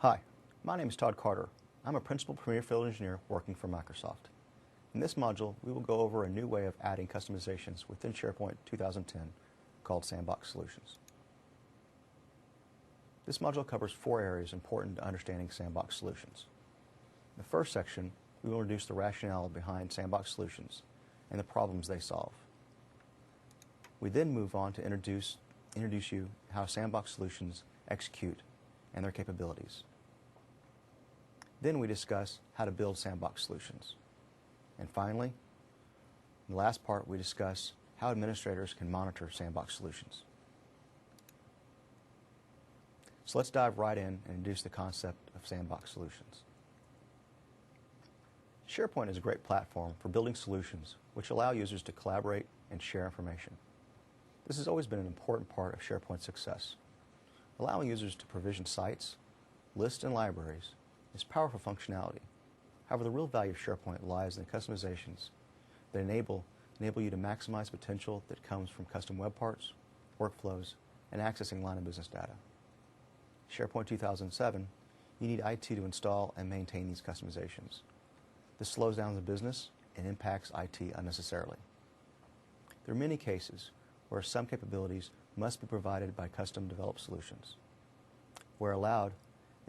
Hi, my name is Todd Carter. I'm a Principal Premier Field Engineer working for Microsoft. In this module, we will go over a new way of adding customizations within SharePoint 2010 called Sandbox Solutions. This module covers 4 areas important to understanding Sandbox Solutions. In the first section, we will introduce the rationale behind Sandbox Solutions and the problems they solve. We then move on to introduce you how Sandbox Solutions execute and their capabilities. Then we discuss how to build Sandbox Solutions. And finally, in the last part, we discuss how administrators can monitor Sandbox Solutions. So let's dive right in and introduce the concept of Sandbox Solutions. SharePoint is a great platform for building solutions which allow users to collaborate and share information. This has always been an important part of SharePoint's success. Allowing users to provision sites, lists, and libraries is powerful functionality. However, the real value of SharePoint lies in the customizations that enable you to maximize potential that comes from custom web parts, workflows, and accessing line of business data. SharePoint 2007, you need IT to install and maintain these customizations. This slows down the business and impacts IT unnecessarily. There are many cases where some capabilities must be provided by custom developed solutions. Where allowed,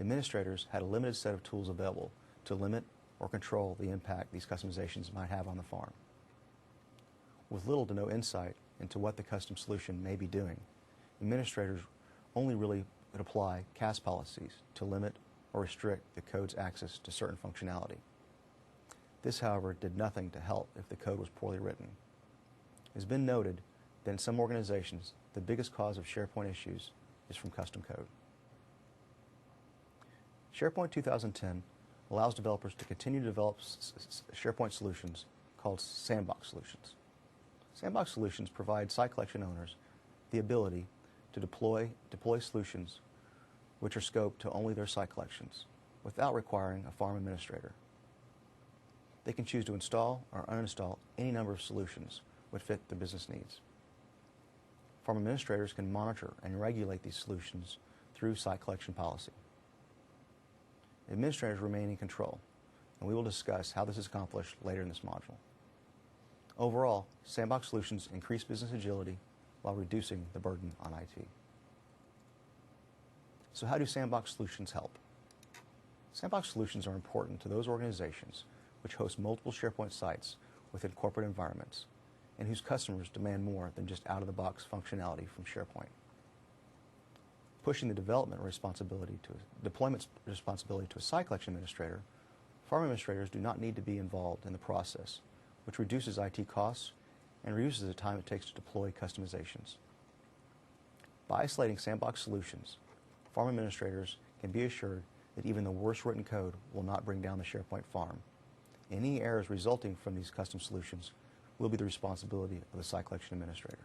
administrators had a limited set of tools available to limit or control the impact these customizations might have on the farm. With little to no insight into what the custom solution may be doing, administrators only really would apply CAS policies to limit or restrict the code's access to certain functionality. This, however, did nothing to help if the code was poorly written. It has been noted that in some organizations, the biggest cause of SharePoint issues is from custom code. SharePoint 2010 allows developers to continue to develop SharePoint solutions called Sandbox Solutions. Sandbox Solutions provide site collection owners the ability to deploy solutions which are scoped to only their site collections without requiring a farm administrator. They can choose to install or uninstall any number of solutions which fit their business needs. Farm administrators can monitor and regulate these solutions through site collection policy. Administrators remain in control, and we will discuss how this is accomplished later in this module. Overall, Sandbox Solutions increase business agility while reducing the burden on IT. So how do Sandbox Solutions help? Sandbox Solutions are important to those organizations which host multiple SharePoint sites within corporate environments and whose customers demand more than just out-of-the-box functionality from SharePoint. Pushing the deployment responsibility to a site collection administrator, farm administrators do not need to be involved in the process, which reduces IT costs and reduces the time it takes to deploy customizations. By isolating Sandbox Solutions, farm administrators can be assured that even the worst written code will not bring down the SharePoint farm. Any errors resulting from these custom solutions will be the responsibility of the site collection administrator.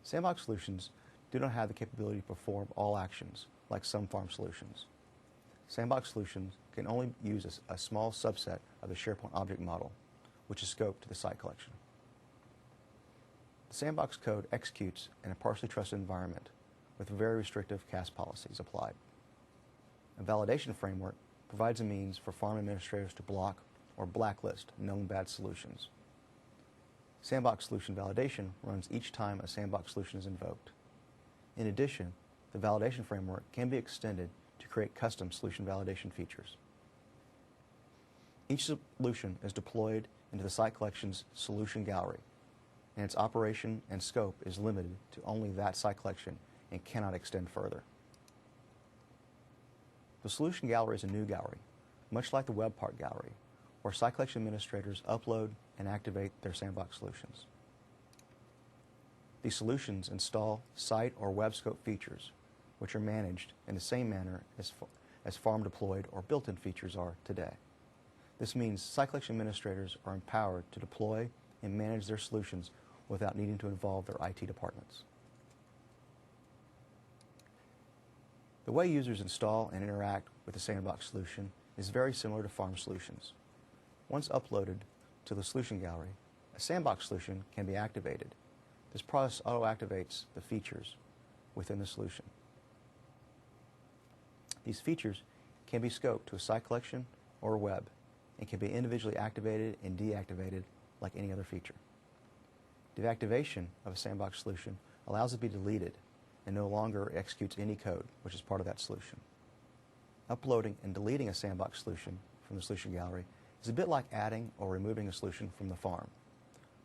Sandbox Solutions do not have the capability to perform all actions like some farm solutions. Sandbox Solutions can only use a small subset of the SharePoint object model, which is scoped to the site collection. The Sandbox code executes in a partially trusted environment with very restrictive CAS policies applied. A validation framework provides a means for farm administrators to block or blacklist known bad solutions. Sandbox Solution Validation runs each time a Sandbox solution is invoked. In addition, the validation framework can be extended to create custom solution validation features. Each solution is deployed into the site collection's solution gallery, and its operation and scope is limited to only that site collection and cannot extend further. The solution gallery is a new gallery, much like the web part gallery, where site collection administrators upload and activate their Sandbox solutions. These solutions install site or web scope features, which are managed in the same manner as farm deployed or built-in features are today. This means site collection administrators are empowered to deploy and manage their solutions without needing to involve their IT departments. The way users install and interact with the Sandbox solution is very similar to farm solutions. Once uploaded to the solution gallery, a Sandbox solution can be activated. This process auto-activates the features within the solution. These features can be scoped to a site collection or a web and can be individually activated and deactivated like any other feature. Deactivation of a Sandbox solution allows it to be deleted and no longer executes any code, which is part of that solution. Uploading and deleting a Sandbox solution from the solution gallery is a bit like adding or removing a solution from the farm,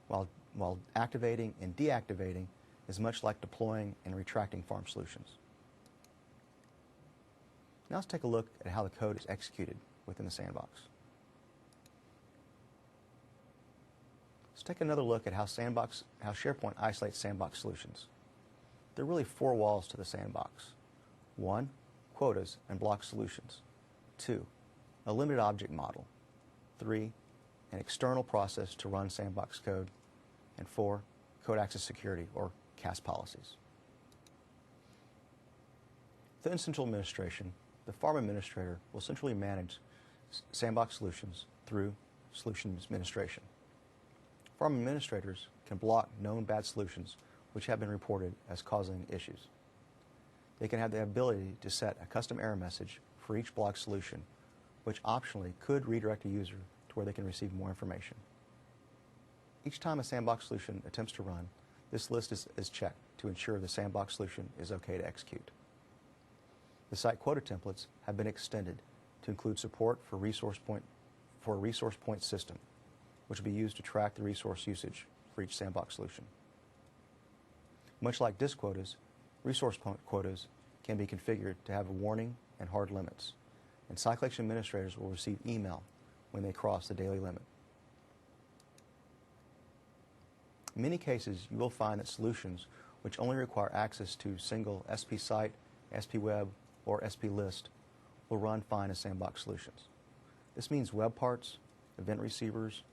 while activating and deactivating is much like deploying and retracting farm solutions. Now let's take a look at how the code is executed within the Sandbox. Let's take another look at how SharePoint isolates Sandbox solutions. There are really 4 walls to the Sandbox. 1, quotas and block solutions. 2, a limited object model. 3, an external process to run Sandbox code. And 4, code access security, or CAS policies. Within central administration, the farm administrator will centrally manage Sandbox solutions through solutions administration. Farm administrators can block known bad solutions which have been reported as causing issues. They can have the ability to set a custom error message for each blocked solution, which optionally could redirect a user to where they can receive more information. Each time a Sandbox solution attempts to run, this list is checked to ensure the Sandbox solution is okay to execute. The site quota templates have been extended to include support for a resource point system, which will be used to track the resource usage for each Sandbox solution. Much like disk quotas, resource point quotas can be configured to have a warning and hard limits, and site collection administrators will receive email when they cross the daily limit. In many cases, you will find that solutions which only require access to single SP site, SP web, or SP list will run fine as Sandbox solutions. This means web parts, event receivers,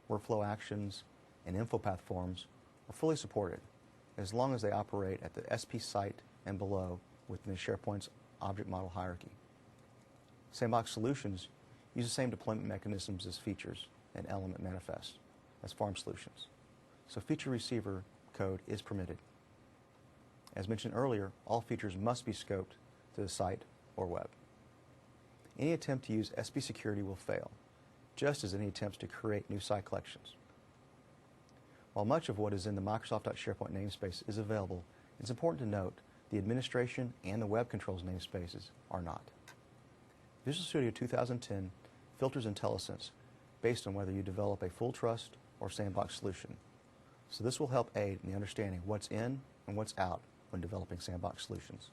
workflow actions, and InfoPath forms are fully supported as long as they operate at the SP site and below within the SharePoint's object model hierarchy. Sandbox solutions use the same deployment mechanisms as features and element manifest as farm solutions, so feature receiver code is permitted. As mentioned earlier, all features must be scoped to the site or web. Any attempt to use SP security will fail, just as any attempts to create new site collections. While much of what is in the Microsoft.SharePoint namespace is available, it's important to note the administration and the web controls namespaces are not. Visual Studio 2010 filters IntelliSense based on whether you develop a full trust or Sandbox solution, so this will help aid in the understanding what's in and what's out when developing Sandbox solutions.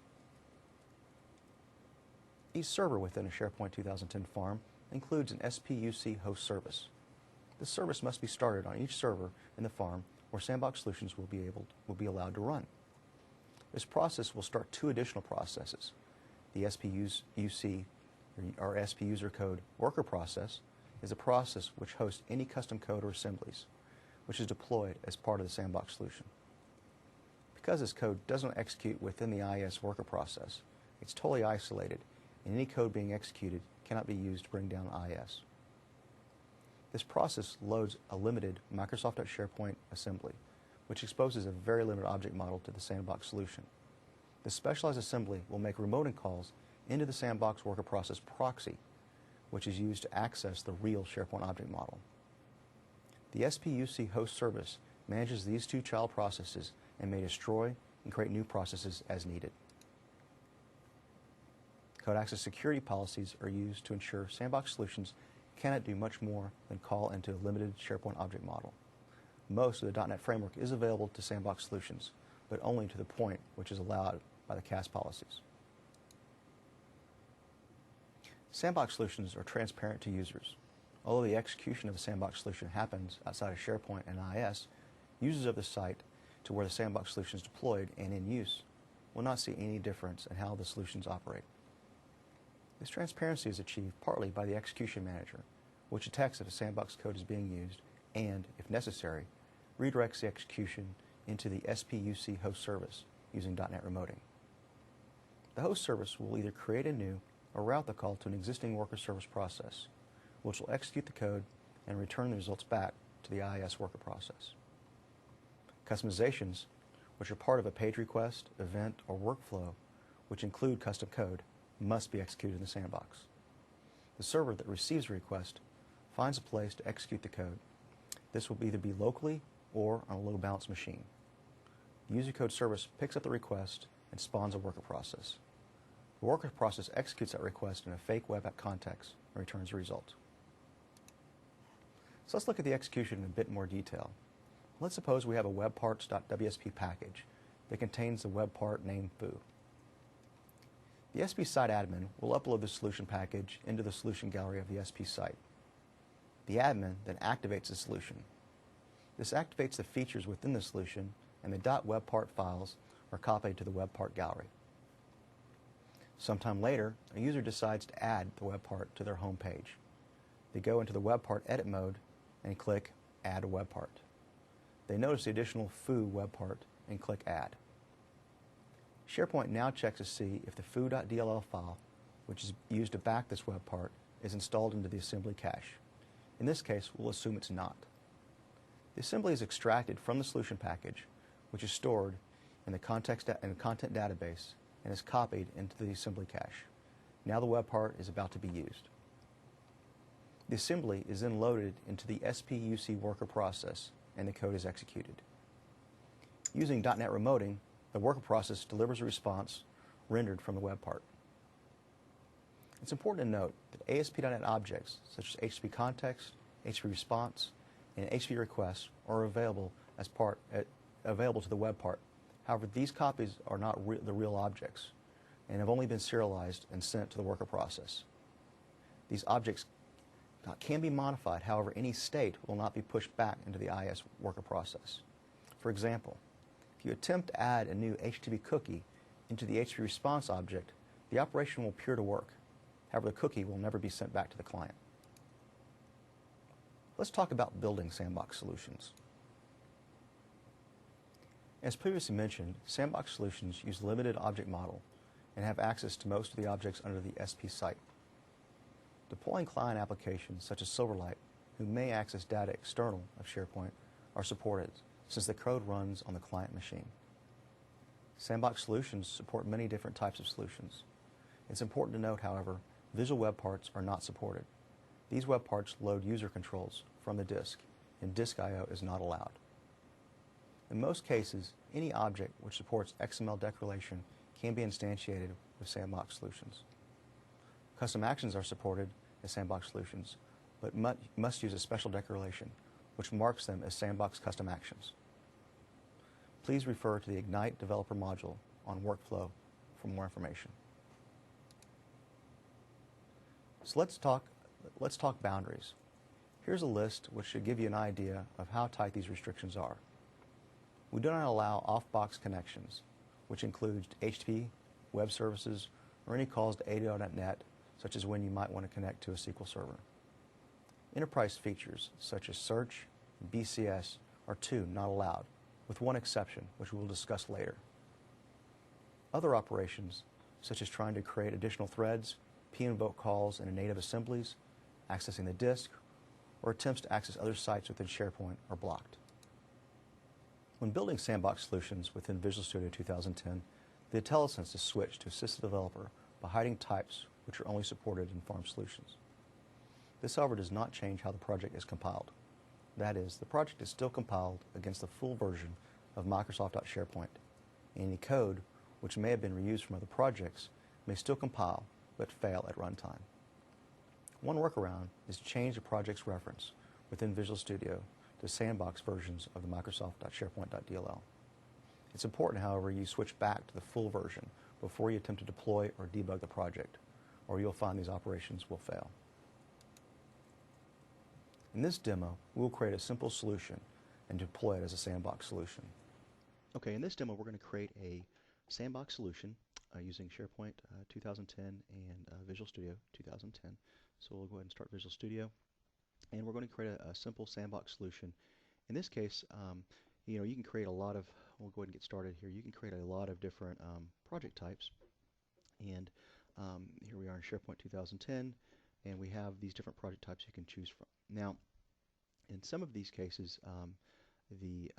Each server within a SharePoint 2010 farm includes an SPUC host service. This service must be started on each server in the farm where Sandbox solutions will be allowed to run. This process will start 2 additional processes. The SPUC, or SP user code worker process, is a process which hosts any custom code or assemblies, which is deployed as part of the Sandbox solution. Because this code doesn't execute within the IS worker process, it's totally isolated, and any code being executed cannot be used to bring down IS. This process loads a limited Microsoft.SharePoint assembly, which exposes a very limited object model to the Sandbox solution. This specialized assembly will make remoting calls into the Sandbox worker process proxy, which is used to access the real SharePoint object model. The SPUC host service manages these 2 child processes and may destroy and create new processes as needed. Code access security policies are used to ensure Sandbox solutions cannot do much more than call into a limited SharePoint object model. Most of the .NET framework is available to Sandbox solutions, but only to the point which is allowed by the CAS policies. Sandbox solutions are transparent to users. Although the execution of the Sandbox solution happens outside of SharePoint and IS, users of the site to where the Sandbox solution is deployed and in use will not see any difference in how the solutions operate. This transparency is achieved partly by the execution manager, which detects if a Sandbox code is being used and, if necessary, redirects the execution into the SPUC host service using .NET Remoting. The host service will either create a new or route the call to an existing worker service process, which will execute the code and return the results back to the IIS worker process. Customizations, which are part of a page request, event, or workflow, which include custom code, must be executed in the sandbox. The server that receives a request finds a place to execute the code. This will either be locally or on a load balance machine. The user code service picks up the request and spawns a worker process. The worker process executes that request in a fake web app context and returns a result. So let's look at the execution in a bit more detail. Let's suppose we have a webparts.wsp package that contains the web part named foo. The SP site admin will upload the solution package into the solution gallery of the SP site. The admin then activates the solution. This activates the features within the solution, and the .webpart files are copied to the webpart gallery. Sometime later, a user decides to add the webpart to their home page. They go into the webpart edit mode and click Add a webpart. They notice the additional foo webpart and click Add. SharePoint now checks to see if the foo.dll file, which is used to back this webpart, is installed into the assembly cache. In this case, we'll assume it's not. The assembly is extracted from the solution package, which is stored in the content database and is copied into the assembly cache. Now the webpart is about to be used. The assembly is then loaded into the SPUC worker process, and the code is executed. Using .NET Remoting, the worker process delivers a response rendered from the webpart. It's important to note that ASP.NET objects such as HTTP context, HTTP response, and HTTP requests are available to the webpart. However, these copies are not the real objects and have only been serialized and sent to the worker process. These objects can be modified, however, any state will not be pushed back into the IS worker process. For example, if you attempt to add a new HTTP cookie into the HTTP response object, the operation will appear to work. However, the cookie will never be sent back to the client. Let's talk about building Sandbox solutions. As previously mentioned, Sandbox solutions use limited object model and have access to most of the objects under the SP site. Deploying client applications such as Silverlight, who may access data external of SharePoint, are supported since the code runs on the client machine. Sandbox solutions support many different types of solutions. It's important to note, however, visual web parts are not supported. These web parts load user controls from the disk, and disk I/O is not allowed. In most cases, any object which supports XML declaration can be instantiated with Sandbox solutions. Custom actions are supported as Sandbox solutions, but must use a special declaration, which marks them as Sandbox custom actions. Please refer to the Ignite developer module on workflow for more information. So let's talk boundaries. Here's a list which should give you an idea of how tight these restrictions are. We do not allow off-box connections, which includes HTTP, web services, or any calls to ADO.NET, such as when you might want to connect to a SQL server. Enterprise features, such as search and BCS, are not allowed, with one exception, which we will discuss later. Other operations, such as trying to create additional threads, pinvoke calls into native assemblies, accessing the disk, or attempts to access other sites within SharePoint are blocked. When building Sandbox solutions within Visual Studio 2010, the IntelliSense is switched to assist the developer by hiding types which are only supported in farm solutions. This, however, does not change how the project is compiled. That is, the project is still compiled against the full version of Microsoft.SharePoint. Any code, which may have been reused from other projects, may still compile but fail at runtime. One workaround is to change the project's reference within Visual Studio to Sandbox versions of the Microsoft.SharePoint.dll. It's important, however, you switch back to the full version before you attempt to deploy or debug the project, or you'll find these operations will fail. In this demo, we will create a simple solution and deploy it as a Sandbox solution. Okay, in this demo, we're going to create a Sandbox solution using SharePoint 2010 and Visual Studio 2010. So we'll go ahead and start Visual Studio, and we're going to create a simple Sandbox solution. In this case, you can create a lot of, we'll go ahead and get started here. You can create a lot of different project types, and here we are in SharePoint 2010, and we have these different project types you can choose from. Now, in some of these cases, we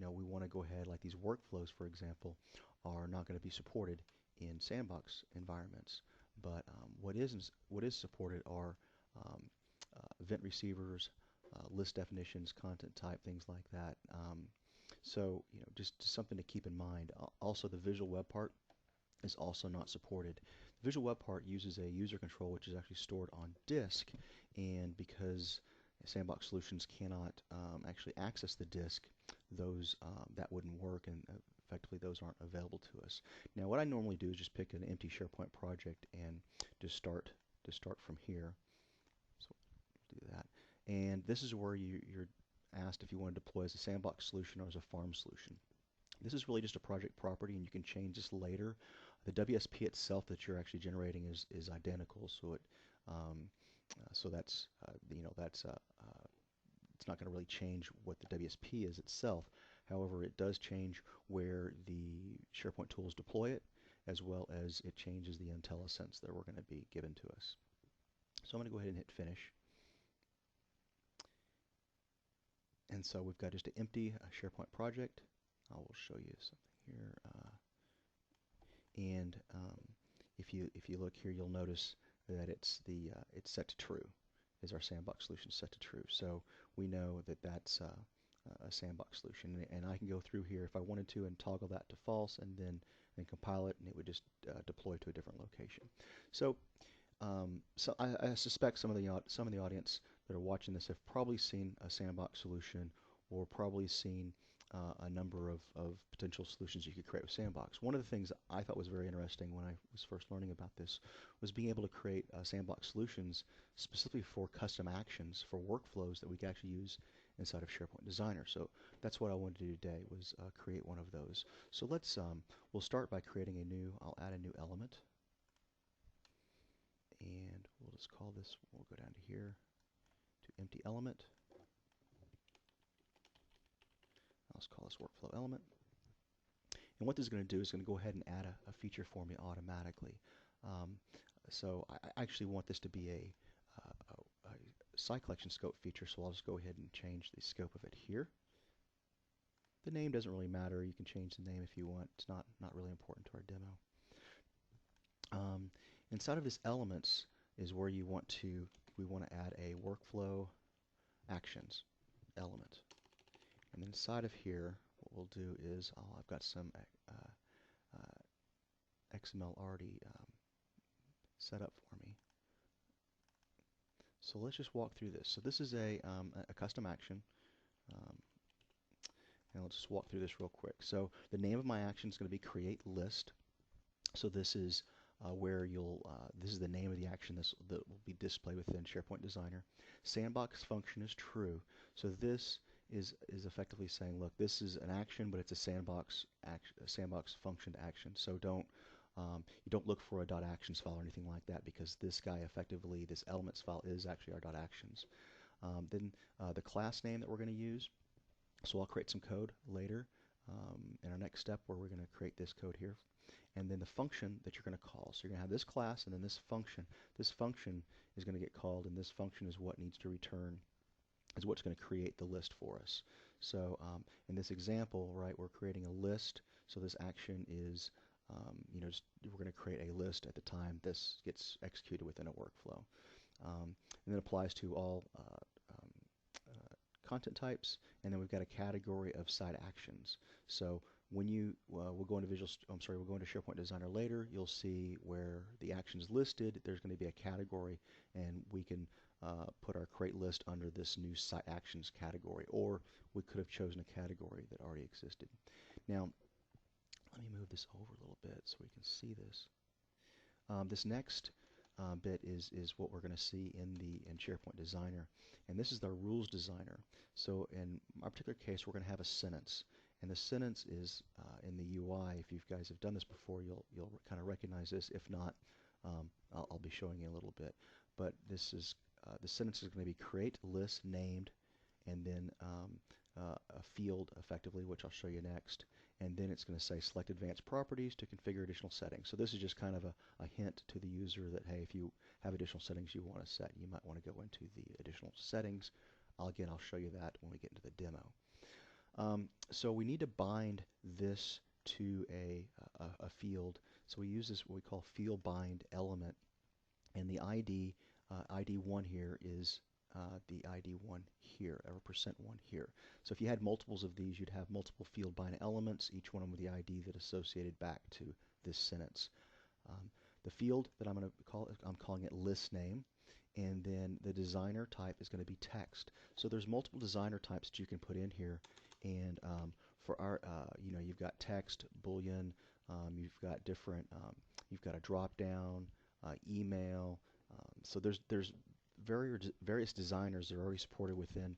want to go ahead, like these workflows, for example, are not going to be supported in Sandbox environments. but what is supported are event receivers, list definitions, content type, things like that. So just something to keep in mind. Also, the visual web part is also not supported. The visual web part uses a user control which is actually stored on disk, and because Sandbox Solutions cannot actually access the disk, those that wouldn't work, and effectively those aren't available to us. Now, what I normally do is just pick an empty SharePoint project and just start from here. So do that, and this is where you're asked if you want to deploy as a Sandbox solution or as a farm solution. This is really just a project property, and you can change this later. The WSP itself that you're actually generating is identical, so that's it's not going to really change what the WSP is itself. However, it does change where the SharePoint tools deploy it, as well as it changes the IntelliSense that we're going to be given to us. So I'm going to go ahead and hit finish. And so we've got just an empty SharePoint project. I will show you something here. If you look here, you'll notice that it's set to true. Is our Sandbox solution set to true? So we know that that's a Sandbox solution, and I can go through here if I wanted to and toggle that to false, and then compile it, and it would just deploy to a different location. So I suspect some of the audience that are watching this have probably seen a Sandbox solution, or probably seen a number of potential solutions you could create with Sandbox. One of the things I thought was very interesting when I was first learning about this was being able to create Sandbox solutions specifically for custom actions, for workflows that we could actually use inside of SharePoint Designer. So that's what I wanted to do today, was create one of those. So we'll start by creating I'll add a new element. And we'll just call this, we'll go down to here, to empty element. Let's call this workflow element. And what this is going to do is going to go ahead and add a feature for me automatically. So I actually want this to be a site collection scope feature, so I'll just go ahead and change the scope of it here. The name doesn't really matter. You can change the name if you want. It's not really important to our demo. Inside of this elements is where we want to add a workflow actions element. And inside of here, what we'll do is I've got some XML already set up for me. So let's just walk through this. So this is a custom action. And let's just walk through this real quick. So the name of my action is going to be create list. So this is where this is the name of the action that will be displayed within SharePoint Designer. Sandbox function is true. So this is effectively saying, look, this is an action, but it's a sandbox functioned action. So you don't look for a .actions file or anything like that, because this guy effectively, this elements file, is actually our .actions. Then the class name that we're going to use. So I'll create some code later in our next step where we're going to create this code here. And then the function that you're going to call. So you're going to have this class and then this function. This function is going to get called, and this function is what needs to return, is what's going to create the list for us. So in this example, right, we're creating a list. So this action is, we're going to create a list at the time this gets executed within a workflow. And it applies to all content types, and then we've got a category of side actions. So when we'll go into SharePoint Designer later, you'll see where the actions listed, there's going to be a category, and we can put our create list under this new site actions category, or we could have chosen a category that already existed. Now, let me move this over a little bit so we can see this. This next bit is what we're going to see in SharePoint Designer, and this is the rules designer. So in our particular case, we're going to have a sentence, and the sentence is in the UI. If you guys have done this before, you'll kind of recognize this. If not, I'll be showing you a little bit. But this is the sentence is going to be create list named, and then a field effectively, which I'll show you next, and then it's going to say select advanced properties to configure additional settings. So this is just kind of a hint to the user that, hey, if you have additional settings you want to set, you might want to go into the additional settings. Again, I'll show you that when we get into the demo. So we need to bind this to a field. So we use this what we call field bind element And the ID, ID1 here is the ID1 here, or %1 here. So if you had multiples of these, you'd have multiple field bind elements, each one of them with the ID that associated back to this sentence. The field that I'm going to call, I'm calling it list name, and then the designer type is going to be text. So there's multiple designer types that you can put in here, and for our, you've got text, Boolean, you've got different, you've got a drop down, email. So there's various designers that are already supported within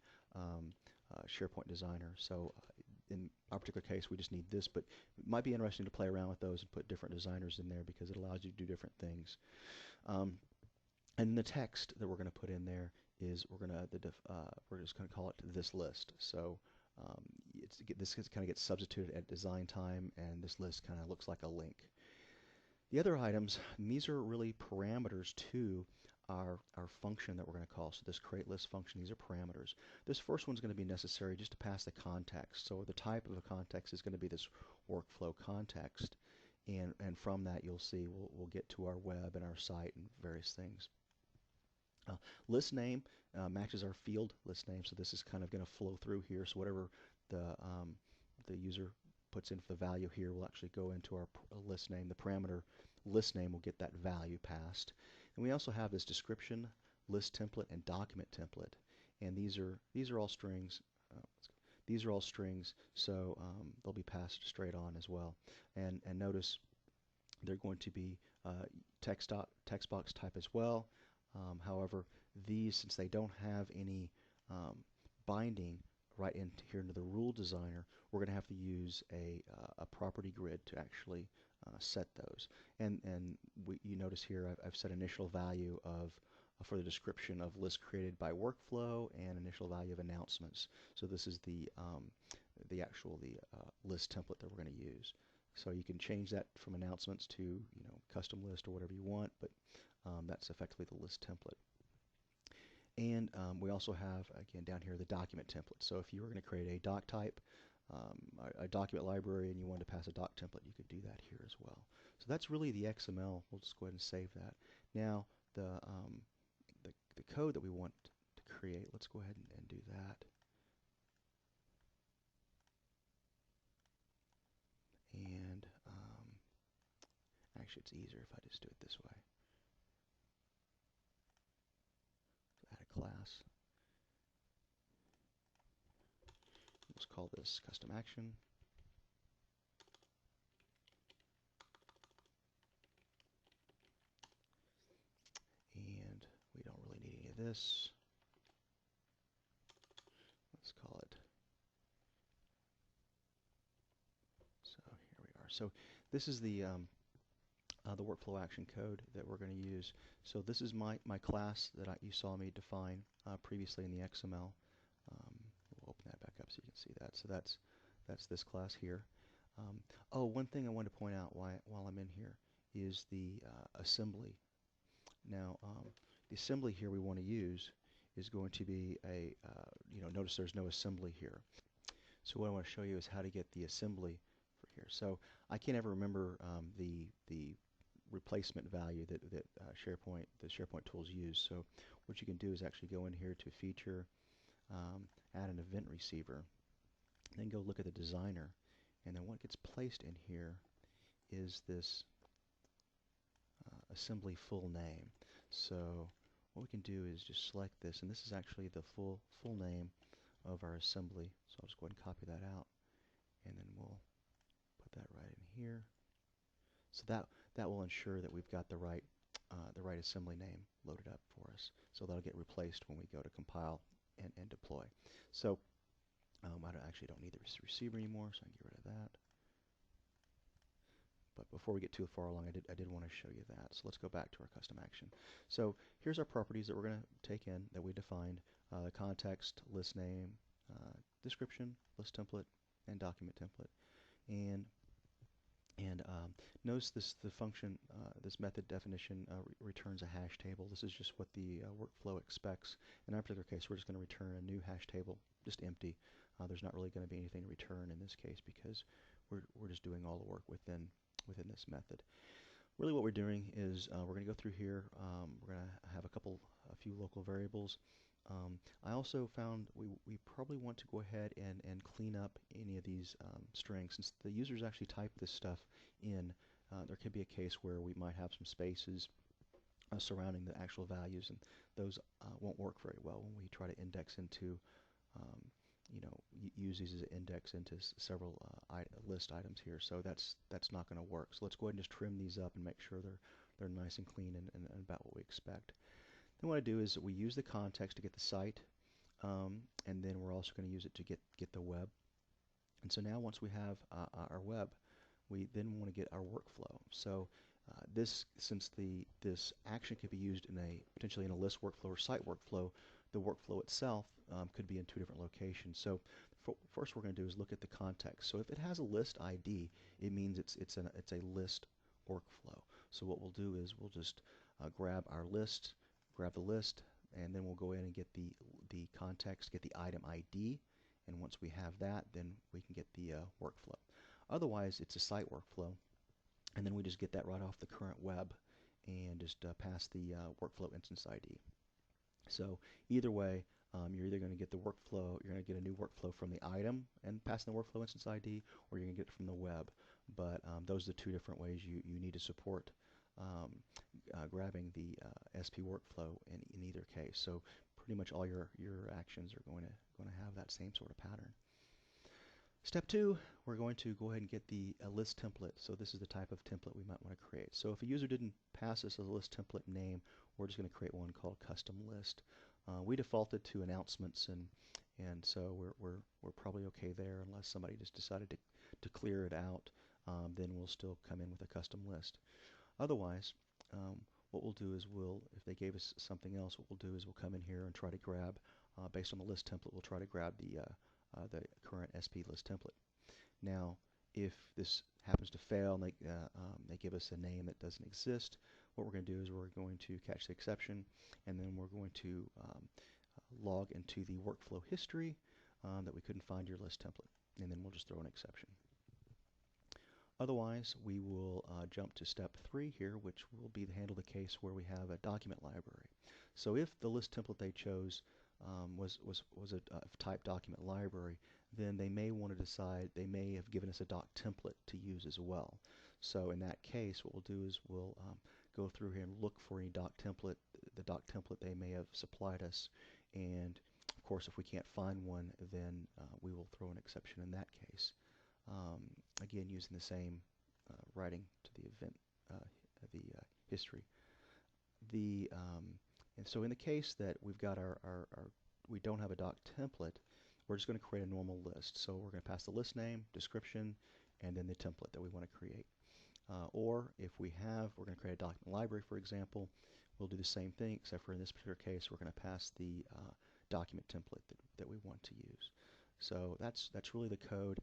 SharePoint Designer. So in our particular case, we just need this, but it might be interesting to play around with those and put different designers in there because it allows you to do different things. And the text that we're going to put in there is we're just going to call it this list. So this kind of gets substituted at design time, and this list kind of looks like a link. The other items, and these are really parameters to our function that we're going to call. So this create list function, these are parameters. This first one's going to be necessary just to pass the context. So the type of the context is going to be this workflow context. And from that you'll see we'll get to our web and our site and various things. List name matches our field list name, so this is kind of going to flow through here. So whatever the user puts in for the value here will actually go into our list name. The parameter list name will get that value passed. And we also have this description, list template, and document template. And these are all strings. These are all strings, so they'll be passed straight on as well. And notice they're going to be text box type as well. However, these, since they don't have any binding right in here into the rule designer, we're going to have to use a property grid to actually set those. And you notice here I've set initial value of for the description of list created by workflow and initial value of announcements. So this is the actual list template that we're going to use. So you can change that from announcements to custom list or whatever you want, but that's effectively the list template. And we also have, again, down here the document template. So if you were going to create a doc type, a document library, and you wanted to pass a doc template, you could do that here as well. So that's really the XML. We'll just go ahead and save that. Now the code that we want to create, let's go ahead and do that. And actually, it's easier if I just do it this way. So add a class. Let's call this custom action. And we don't really need any of this. Let's call it. So here we are. So this is the workflow action code that we're going to use. So this is my class that you saw me define previously in the XML. We'll open that back up so you can see that. So that's this class here. Oh, one thing I wanted to point out while I'm in here is the assembly. Now, the assembly here we want to use is going to be a, notice there's no assembly here. So what I want to show you is how to get the assembly for here. So I can't ever remember the replacement value that the SharePoint tools use. So what you can do is actually go in here to feature, add an event receiver, then go look at the designer, and then what gets placed in here is this assembly full name. So what we can do is just select this, and this is actually the full name of our assembly. So I'll just go ahead and copy that out, and then we'll put that right in here. So that will ensure that we've got the right assembly name loaded up for us. So that'll get replaced when we go to compile and deploy. So I actually don't need the receiver anymore, so I can get rid of that. But before we get too far along, I did want to show you that. So let's go back to our custom action. So here's our properties that we're going to take in that we defined: context, list name, description, list template, and document template. And notice the function, this method definition returns a hash table. This is just what the workflow expects. In our particular case, we're just going to return a new hash table, just empty. There's not really going to be anything to return in this case because we're just doing all the work within this method. Really what we're doing is we're going to go through here. We're going to have a few local variables. I also found we probably want to go ahead and clean up any of these strings. Since the users actually type this stuff in, there could be a case where we might have some spaces surrounding the actual values, and those won't work very well when we try to index into, use these as an index into several list items here. So that's not going to work. So let's go ahead and just trim these up and make sure they're nice and clean and about what we expect. Then what I do is we use the context to get the site, and then we're also going to use it to get the web. And so now once we have our web, we then want to get our workflow. So since this action could be used potentially in a list workflow or site workflow, the workflow itself could be in two different locations. So first we're going to do is look at the context. So if it has a list ID, it means it's a list workflow. So what we'll do is we'll just grab the list, and then we'll go in and get the context, get the item ID, and once we have that, then we can get the workflow. Otherwise, it's a site workflow, and then we just get that right off the current web and just pass the workflow instance ID. So either way, you're either going to get the workflow, you're going to get a new workflow from the item and pass the workflow instance ID, or you're going to get it from the web. But those are the two different ways you need to support grabbing the SP workflow in either case. So pretty much all your actions are going to have that same sort of pattern. Step 2, we're going to go ahead and get the list template. So this is the type of template we might want to create. So if a user didn't pass us a list template name, we're just going to create one called custom list. We defaulted to announcements, and so we're probably okay there unless somebody just decided to clear it out. Then we'll still come in with a custom list. Otherwise, what we'll do is if they gave us something else, what we'll do is we'll come in here and try to grab, based on the list template, we'll try to grab the current SP list template. Now, if this happens to fail and they give us a name that doesn't exist, what we're going to do is we're going to catch the exception, and then we're going to log into the workflow history that we couldn't find your list template, and then we'll just throw an exception. Otherwise, we will jump to step 3 here, which will be to handle the case where we have a document library. So if the list template they chose was a type document library, then they may want to decide, they may have given us a doc template to use as well. So in that case, what we'll do is we'll go through here and look for any doc template, the doc template they may have supplied us, and of course if we can't find one, then we will throw an exception in that case. Again, using the same writing to the event, history. And so in the case that we've got we don't have a doc template, we're just going to create a normal list. So we're going to pass the list name, description, and then the template that we want to create. Or if we're going to create a document library, for example, we'll do the same thing, except for in this particular case, we're going to pass the document template that we want to use. So that's really the code.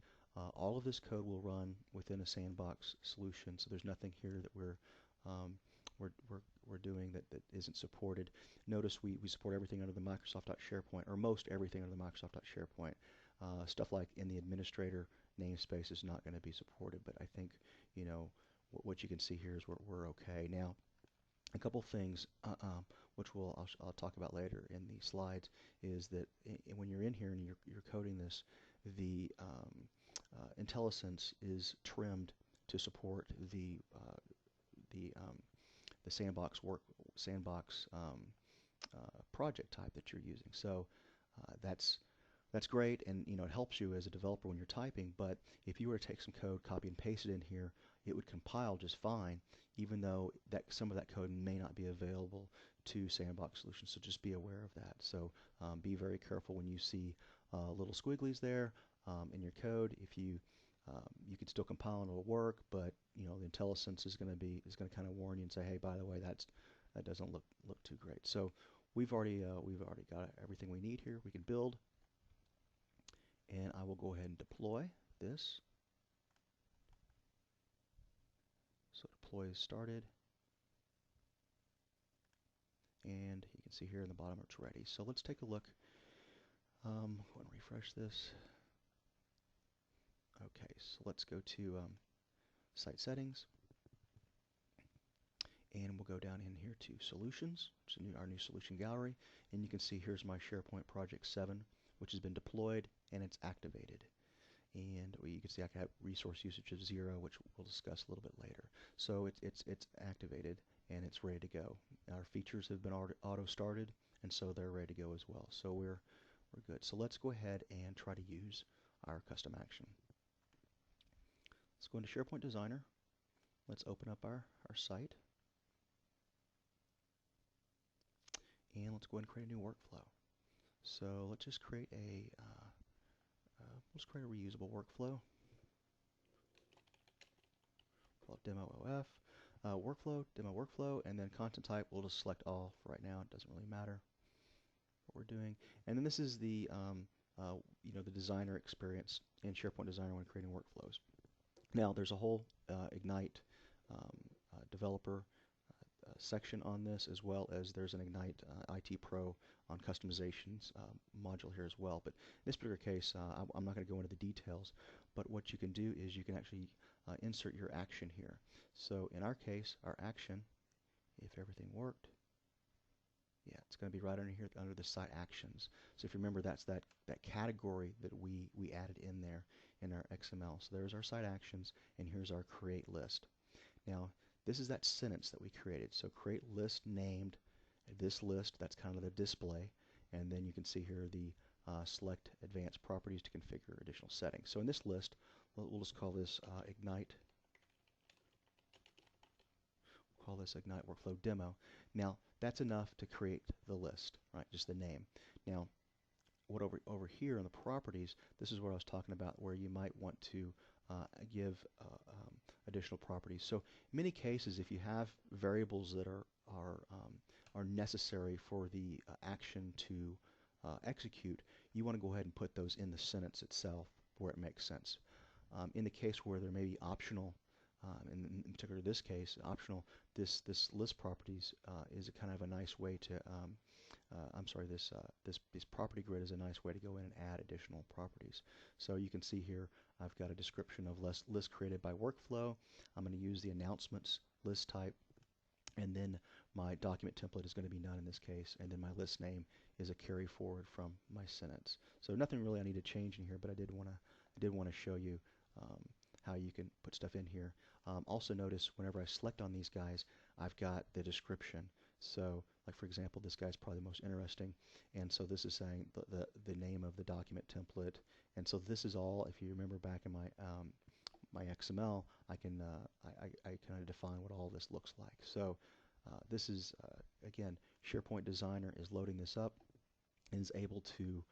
All of this code will run within a Sandbox solution, so there's nothing here that we're doing that isn't supported. Notice we support everything under the Microsoft.SharePoint, or most everything under the Microsoft.SharePoint. Stuff like in the administrator namespace is not going to be supported, but I think what you can see here is we're okay. Now, a couple things which I'll talk about later in the slides is that when you're in here and you're coding this, the IntelliSense is trimmed to support the Sandbox project type that you're using. So that's great, and it helps you as a developer when you're typing. But if you were to take some code, copy and paste it in here, it would compile just fine, even though some of that code may not be available to Sandbox solutions. So just be aware of that. So be very careful when you see little squigglies there in your code. If you can still compile and it'll work, but the IntelliSense is going to kind of warn you and say, hey, by the way, that doesn't look too great. So we've already got everything we need here. We can build, and I will go ahead and deploy this. So deploy is started, and you can see here in the bottom it's ready. So let's take a look. Go and refresh this. Okay, so let's go to site settings. And we'll go down in here to Solutions, which is our new solution gallery. And you can see here's my SharePoint Project 7, which has been deployed and it's activated. And you can see I can have resource usage of 0, which we'll discuss a little bit later. So it's activated and it's ready to go. Our features have been auto-started, and so they're ready to go as well. So we're good. So let's go ahead and try to use our custom action. Let's go into SharePoint Designer. Let's open up our site. And let's go ahead and create a new workflow. So let's just create a reusable workflow. Call it demo OF. Workflow, demo workflow, and then content type, we'll just select all for right now. It doesn't really matter what we're doing. And then this is the the designer experience in SharePoint Designer when creating workflows. Now there's a whole Ignite developer section on this, as well as there's an Ignite IT Pro on customizations module here as well. But in this particular case, I'm not going to go into the details, but what you can do is you can actually insert your action here. So in our case, our action, if everything worked, yeah, it's going to be right under here under the site actions. So if you remember, that's that category that we added in there in our XML. So there's our site actions, and here's our create list. Now, this is that sentence that we created. So create list named this list. That's kind of the display. And then you can see here the select advanced properties to configure additional settings. So in this list, we'll just call this Ignite. We'll call this Ignite Workflow Demo. Now, that's enough to create the list, right? Just the name. Now, what over here in the properties, this is what I was talking about, where you might want to give additional properties. So in many cases, if you have variables that are necessary for the action to execute, you want to go ahead and put those in the sentence itself where it makes sense. In the case where there may be optional, in particular this case, optional, this list properties is a kind of a nice way to, this property grid is a nice way to go in and add additional properties. So you can see here I've got a description of list created by workflow. I'm going to use the announcements list type, and then my document template is going to be none in this case, and then my list name is a carry forward from my sentence. So nothing really I need to change in here, but I did want to show you how you can put stuff in here. Also notice whenever I select on these guys, I've got the description. So like for example, this guy's probably the most interesting, and so this is saying the name of the document template. And so this is all, if you remember back in my my XML, I can I kind of define what all this looks like. So this is again, SharePoint Designer is loading this up and is able to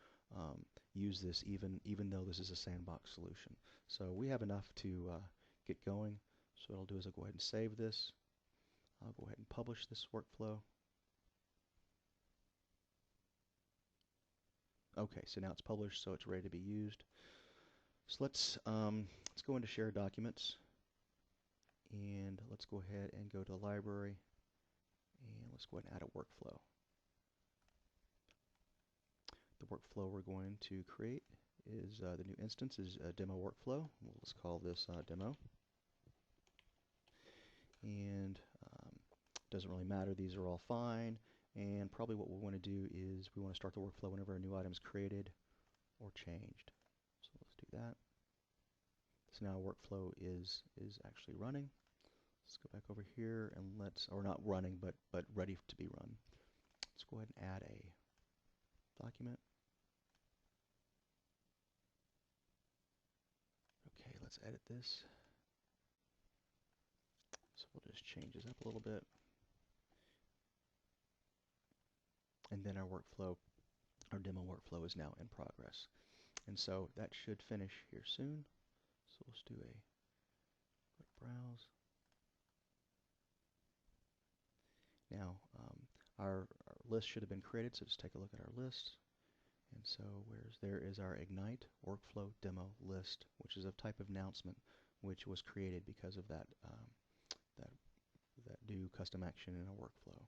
use this even though this is a sandbox solution. So we have enough to get going. So what I'll do is I'll go ahead and save this. I'll go ahead and publish this workflow. Okay, so now it's published, so it's ready to be used. So let's go into Share Documents, and let's go ahead and go to the library, and let's go ahead and add a workflow. The workflow we're going to create is the new instance is a demo workflow. We'll just call this demo. And doesn't really matter, these are all fine. And probably what we want to do is we want to start the workflow whenever a new item is created or changed. So let's do that. So now our workflow is actually running. Let's go back over here and or not running, but ready to be run. Let's go ahead and add a document. Okay, let's edit this. So we'll just change this up a little bit. And then our workflow, our demo workflow is now in progress. And so that should finish here soon. So let's do go to browse. Now our list should have been created, so just take a look at our list. And so there is our Ignite workflow demo list, which is a type of announcement which was created because of that that new custom action in a workflow.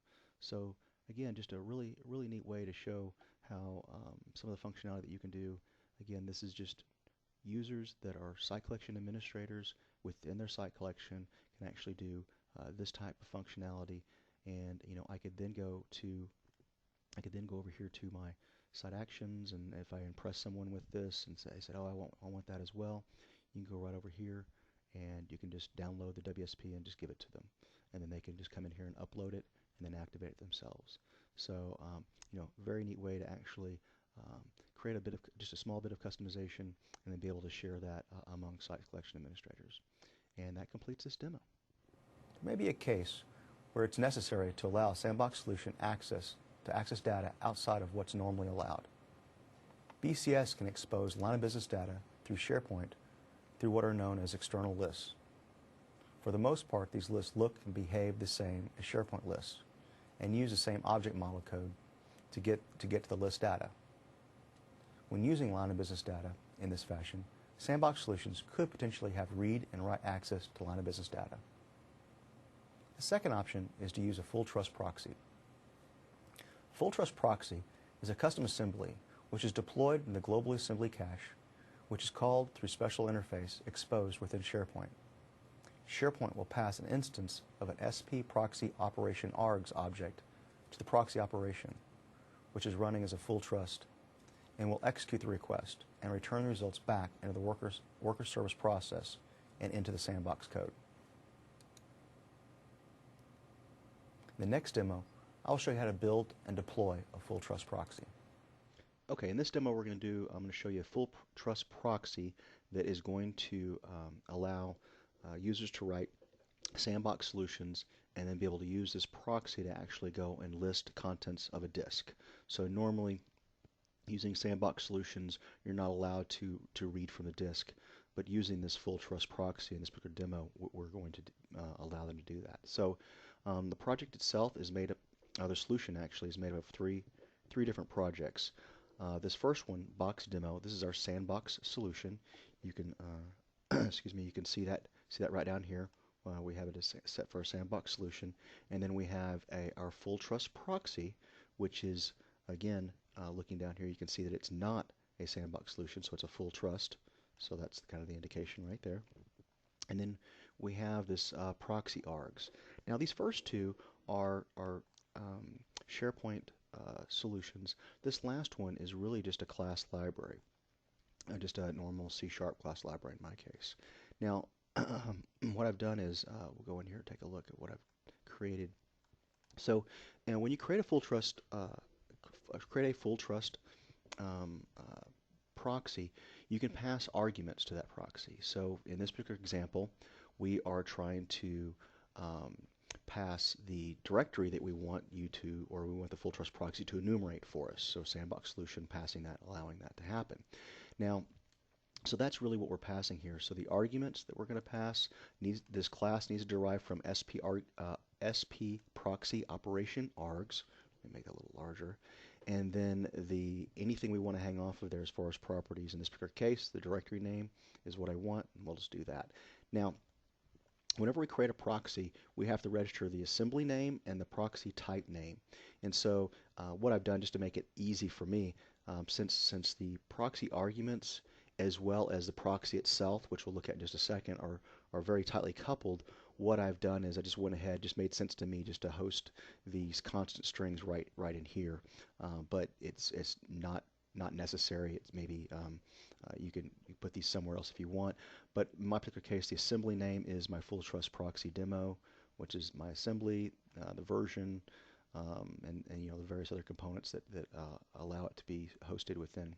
So again, just a really neat way to show how some of the functionality that you can do. Again, this is just users that are site collection administrators within their site collection can actually do this type of functionality, and I could then go over here to my site actions, and if I impress someone with this and say, oh, I want that as well, you can go right over here and you can just download the WSP and just give it to them, and then they can just come in here and upload it and then activate it themselves. So very neat way to actually create just a small bit of customization and then be able to share that among site collection administrators. And that completes this demo. There may be a case where it's necessary to allow a Sandbox solution access data outside of what's normally allowed. BCS can expose line of business data through SharePoint through what are known as external lists. For the most part, these lists look and behave the same as SharePoint lists and use the same object model code to get to the list data. When using line of business data in this fashion, Sandbox solutions could potentially have read and write access to line of business data. The second option is to use a full trust proxy. Full trust proxy is a custom assembly which is deployed in the global assembly cache, which is called through special interface exposed within SharePoint. SharePoint will pass an instance of an SP proxy operation args object to the proxy operation, which is running as a full trust, and will execute the request and return the results back into the worker service process and into the Sandbox code. In the next demo, I'll show you how to build and deploy a full trust proxy. Okay, in this demo I'm going to show you a full trust proxy that is going to allow users to write Sandbox solutions and then be able to use this proxy to actually go and list contents of a disk. So normally, using Sandbox solutions, you're not allowed to read from the disk, but using this full trust proxy in this particular demo, we're going to allow them to do that. So the project itself is made up, the solution actually is made up of three different projects. This first one, box demo, this is our Sandbox solution. You can excuse me, you can see that right down here. We have it set for our Sandbox solution, and then we have our full trust proxy, which is again looking down here. You can see that it's not a Sandbox solution, so it's a full trust. So that's kind of the indication right there. And then we have this proxy args. Now these first two are SharePoint solutions. This last one is really just a class library, just a normal C# class library in my case. Now what I've done is we'll go in here and take a look at what I've created. So when you create a full trust proxy, you can pass arguments to that proxy. So in this particular example, we are trying to pass the directory that we want we want the full trust proxy to enumerate for us. So Sandbox solution passing that, allowing that to happen. Now, so that's really what we're passing here. So the arguments that we're going to pass, this class needs to derive from SP proxy operation args. Let me make that a little larger. And then anything we want to hang off of there as far as properties. In this particular case, the directory name is what I want, and we'll just do that. Now, whenever we create a proxy, we have to register the assembly name and the proxy type name. And so what I've done, just to make it easy for me, since the proxy arguments as well as the proxy itself, which we'll look at in just a second, are very tightly coupled, what I've done is I just went ahead, just made sense to me just to host these constant strings right in here. But it's not necessary. It's maybe you can put these somewhere else if you want. But in my particular case, the assembly name is my full trust proxy demo, which is my assembly, the version, and the various other components that allow it to be hosted within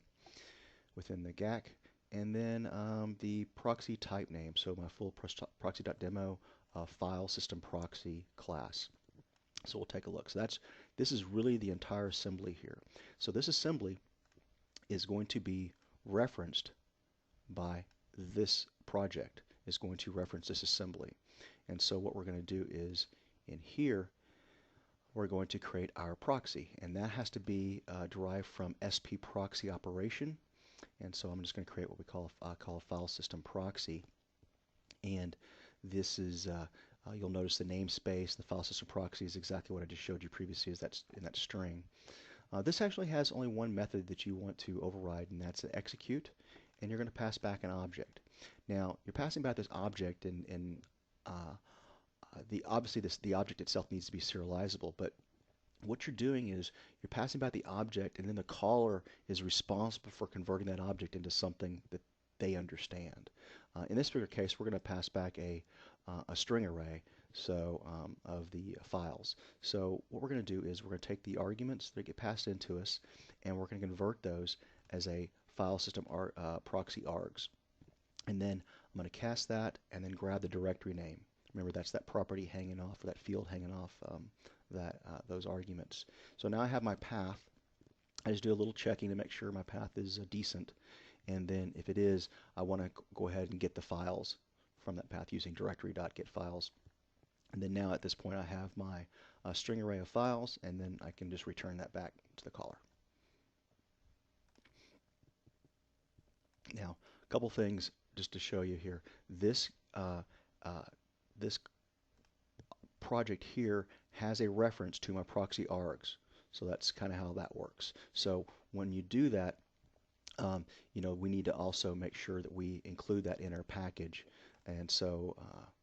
the GAC. And then the proxy type name, so my full proxy.demo file system proxy class. So we'll take a look. So this is really the entire assembly here. So this assembly is going to be referenced by this project, is going to reference this assembly. And so what we're going to do is in here, we're going to create our proxy, and that has to be derived from SP proxy operation. And so I'm just going to create what we call a file system proxy. And this is, you'll notice the namespace, the file system proxy is exactly what I just showed you previously, is that's in that string. This actually has only one method that you want to override, and that's the execute, and you're going to pass back an object. Now, you're passing back this object, and obviously the object itself needs to be serializable, but what you're doing is you're passing by the object, and then the caller is responsible for converting that object into something that they understand. In this particular case, we're going to pass back a string array of the files. So what we're going to do is we're going to take the arguments that get passed into us, and we're going to convert those as a file system proxy args. And then I'm going to cast that and then grab the directory name. Remember, that's that property hanging off, or that field hanging off those arguments. So now I have my path. I just do a little checking to make sure my path is decent. And then if it is, I want to go ahead and get the files from that path using directory.getFiles. And then now at this point I have my string array of files, and then I can just return that back to the caller. Now, a couple things just to show you here. This project here has a reference to my proxy args. So that's kind of how that works. So when you do that, we need to also make sure that we include that in our package. And so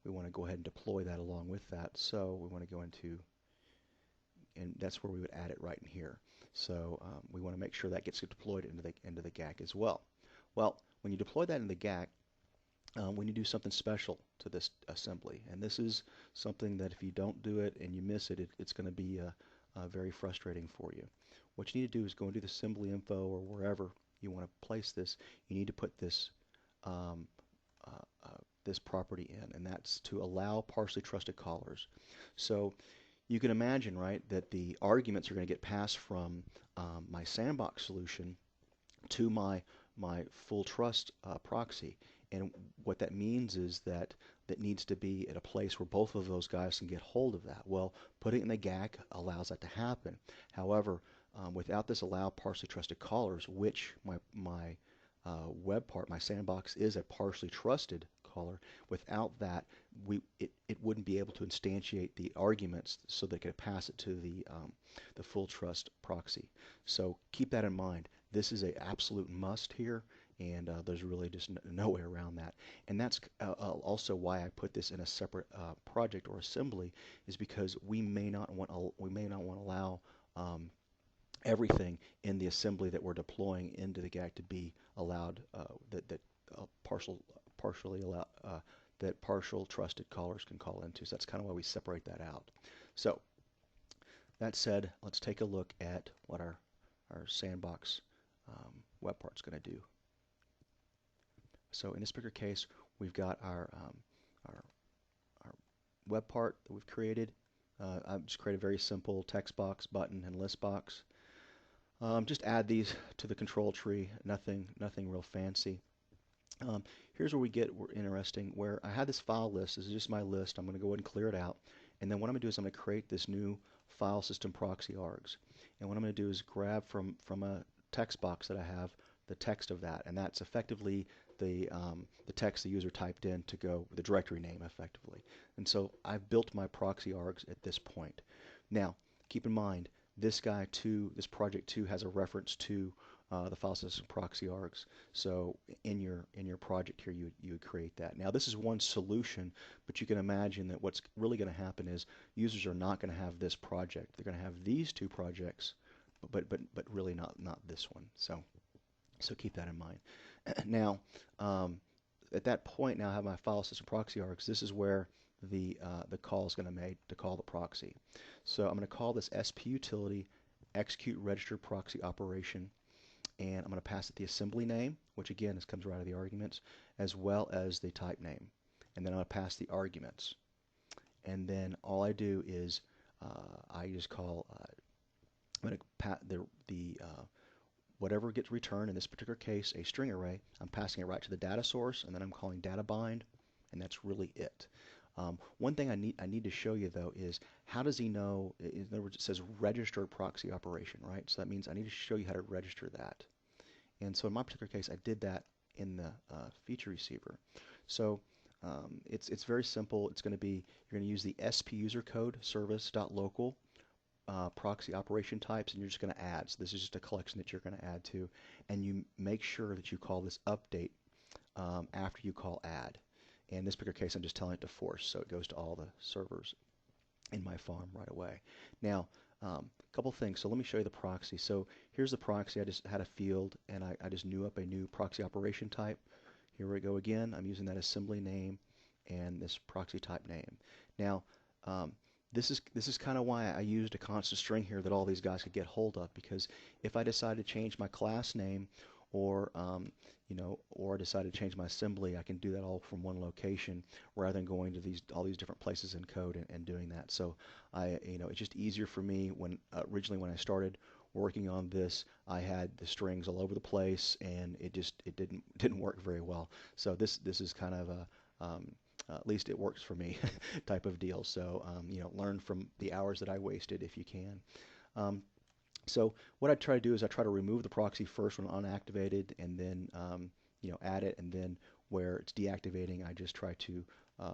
we want to go ahead and deploy that along with that. So we want to go into, and that's where we would add it right in here. So we want to make sure that gets deployed into the GAC as well. Well, when you deploy that in the GAC, we need to do something special to this assembly. And this is something that if you don't do it and you miss it, it's going to be very frustrating for you. What you need to do is go into the assembly info or wherever you want to place this. You need to put this this property in, and that's to allow partially trusted callers. So you can imagine, right, that the arguments are going to get passed from my Sandbox solution to my full trust proxy. And what that means is that needs to be at a place where both of those guys can get hold of that. Well, putting it in the GAC allows that to happen. However, without this allow partially trusted callers, which my web part, my Sandbox, is a partially trusted caller, without that, it wouldn't be able to instantiate the arguments so they could pass it to the full trust proxy. So keep that in mind. This is an absolute must here, and there's really just no way around that. And that's also why I put this in a separate project or assembly, is because we may not want to allow everything in the assembly that we're deploying into the GAC to be allowed that partial trusted callers can call into. So that's kind of why we separate that out. So that said, let's take a look at what our Sandbox web part's going to do. So in this particular case, we've got our web part that we've created. I've just created a very simple text box, button, and list box. Just add these to the control tree. Nothing real fancy. Here's where we're interesting, where I had this file list. This is just my list. I'm going to go ahead and clear it out. And then what I'm going to do is I'm going to create this new file system proxy args. And what I'm going to do is grab from a text box that I have the text of that, and that's effectively the text the user typed in to go the directory name effectively. And so I've built my proxy args at this point. Now, keep in mind, this project 2 has a reference to the file system proxy args. So in your project here, you would create that. Now this is one solution, but you can imagine that what's really going to happen is users are not going to have this project. They're going to have these two projects, but really not this one. So keep that in mind. Now at that point, now I have my file system proxy args. This is where the call is going to make to call the proxy. So I'm going to call this SP utility execute register proxy operation, and I'm going to pass it the assembly name, which again comes right out of the arguments, as well as the type name. And then I'm going to pass the arguments. And then all I do is I just call I'm going to pat whatever gets returned, in this particular case a string array, I'm passing it right to the data source, and then I'm calling data bind, and that's really it. One thing I need to show you though is how does he know? In other words, it says register proxy operation, right? So that means I need to show you how to register that. And so in my particular case, I did that in the feature receiver. So it's very simple. It's going to be, you're going to use the SP user code service.local proxy operation types, and you're just going to add. So this is just a collection that you're going to add to, and you make sure that you call this update after you call add. In this particular case, I'm just telling it to force, so it goes to all the servers in my farm right away. Now, a couple things. So let me show you the proxy. So here's the proxy. I just had a field, and I just knew up a new proxy operation type. Here we go again. I'm using that assembly name and this proxy type name. Now, this is kind of why I used a constant string here that all these guys could get hold of, because if I decided to change my class name, or or I decided to change my assembly, I can do that all from one location rather than going to all these different places in code and doing that. So it's just easier for me. When originally when I started working on this, I had the strings all over the place, and it didn't work very well. So this is kind of a at least it works for me type of deal. So learn from the hours that I wasted if you can. So what I try to do is I try to remove the proxy first when unactivated, and then add it, and then where it's deactivating, I just try to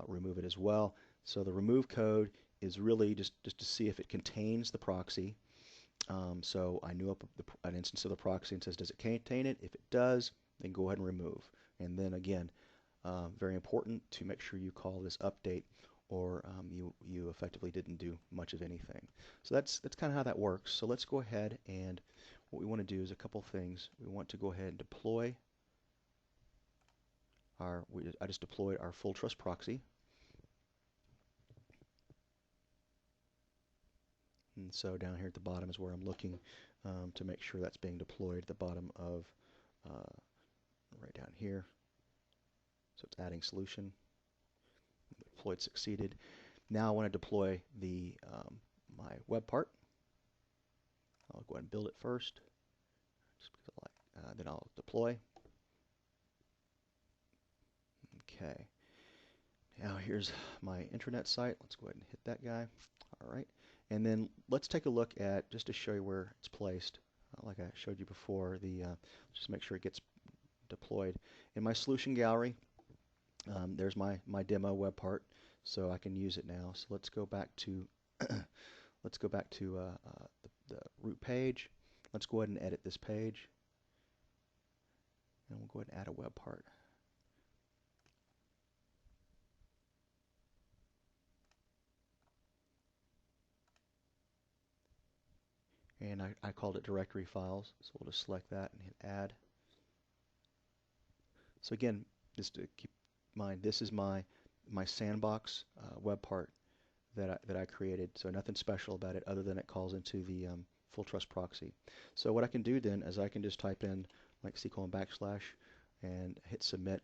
remove it as well. So the remove code is really just to see if it contains the proxy. So I knew up an instance of the proxy and says, does it contain it? If it does, then go ahead and remove. And then again, very important to make sure you call this update, or you effectively didn't do much of anything. So that's kind of how that works. So let's go ahead, and what we want to do is a couple things. We want to go ahead and deploy I just deployed our full trust proxy. And so down here at the bottom is where I'm looking to make sure that's being deployed at the bottom of right down here. So it's adding solution. Deployed succeeded. Now I want to deploy my web part. I'll go ahead and build it first. Just because then I'll deploy. Okay. Now here's my intranet site. Let's go ahead and hit that guy. All right. And then let's take a look at, just to show you where it's placed, like I showed you before, just make sure it gets deployed. In my solution gallery, there's my demo web part, so I can use it now. So let's go back to the root page. Let's go ahead and edit this page, and we'll go ahead and add a web part. And I called it directory files, so we'll just select that and hit add. So again, just to keep in mind, this is my Sandbox web part that I created. So nothing special about it other than it calls into the full trust proxy. So what I can do then is I can just type in like // and hit submit.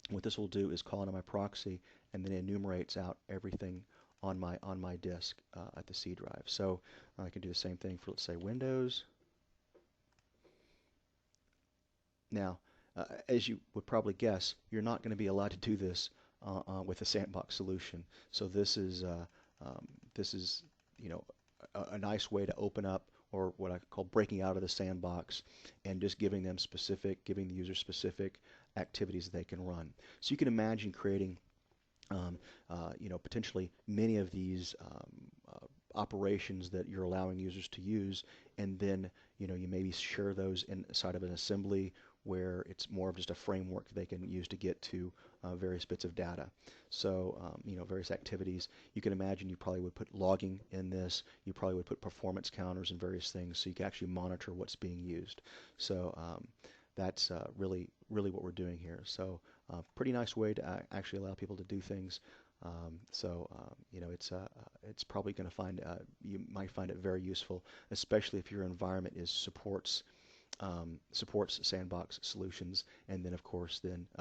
What this will do is call into my proxy, and then it enumerates out everything on my disk at the C drive. So I can do the same thing for, let's say, Windows. Now, as you would probably guess, you're not going to be allowed to do this with a Sandbox solution. So this is a nice way to open up, or what I call breaking out of the sandbox, and just giving the user specific activities they can run. So you can imagine creating potentially many of these operations that you're allowing users to use, and then you maybe share those inside of an assembly where it's more of just a framework they can use to get to various bits of data. So various activities. You can imagine you probably would put logging in this. You probably would put performance counters and various things, so you can actually monitor what's being used. So that's really what we're doing here. So pretty nice way to actually allow people to do things. It's probably going to find you might find it very useful, especially if your environment supports Sandbox solutions, and then of course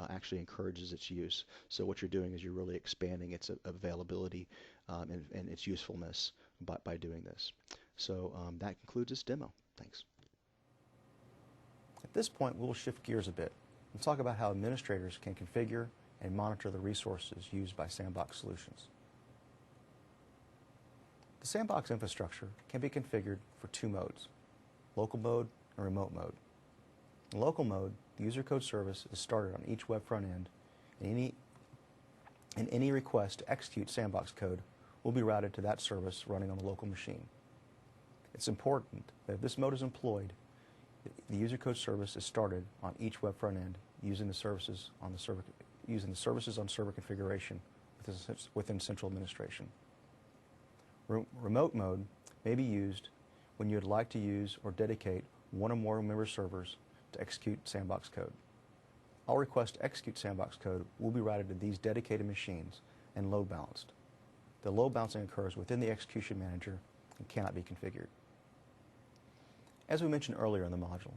actually encourages its use. So what you're doing is you're really expanding its availability and its usefulness by doing this. So that concludes this demo. Thanks. At this point, we'll shift gears a bit and talk about how administrators can configure and monitor the resources used by Sandbox solutions. The Sandbox infrastructure can be configured for two modes: local mode and remote mode. In local mode, the user code service is started on each web front end, and any request to execute Sandbox code will be routed to that service running on the local machine. It's important that if this mode is employed, the user code service is started on each web front end using the services on the server using the services on server configuration within central administration. Remote mode may be used when you would like to use or dedicate one or more member servers to execute Sandbox code. All requests to execute Sandbox code will be routed to these dedicated machines and load balanced. The load balancing occurs within the execution manager and cannot be configured. As we mentioned earlier in the module,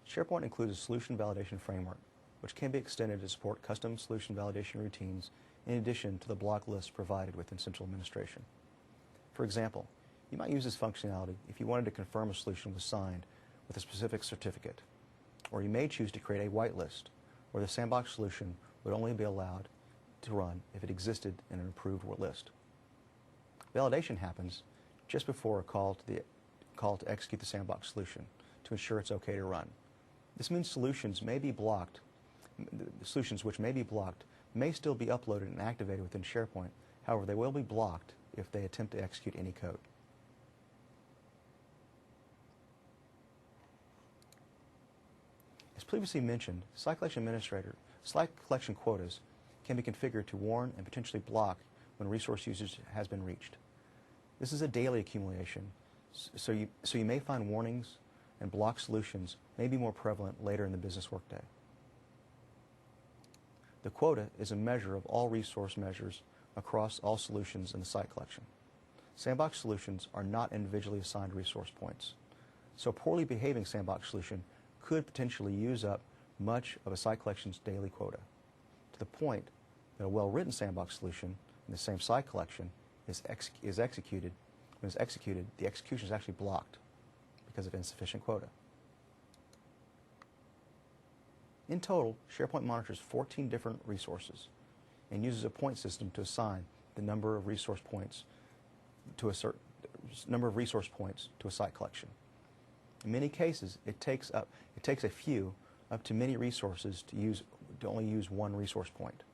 SharePoint includes a solution validation framework, which can be extended to support custom solution validation routines in addition to the block list provided within central administration. For example, you might use this functionality if you wanted to confirm a solution was signed with a specific certificate, or you may choose to create a whitelist where the Sandbox solution would only be allowed to run if it existed in an approved list. Validation happens just before a call to execute the Sandbox solution to ensure it's okay to run. This means solutions which may be blocked may still be uploaded and activated within SharePoint. However, they will be blocked if they attempt to execute any code. As previously mentioned, site collection quotas can be configured to warn and potentially block when resource usage has been reached. This is a daily accumulation, so you may find warnings and block solutions may be more prevalent later in the business workday. The quota is a measure of all resource measures across all solutions in the site collection. Sandbox solutions are not individually assigned resource points, so a poorly behaving Sandbox solution could potentially use up much of a site collection's daily quota, to the point that a well-written Sandbox solution in the same site collection is executed. When it's executed, the execution is actually blocked because of insufficient quota. In total, SharePoint monitors 14 different resources and uses a point system to assign the number of resource points to a site collection. In many cases, it takes a few up to many resources to only use one resource point.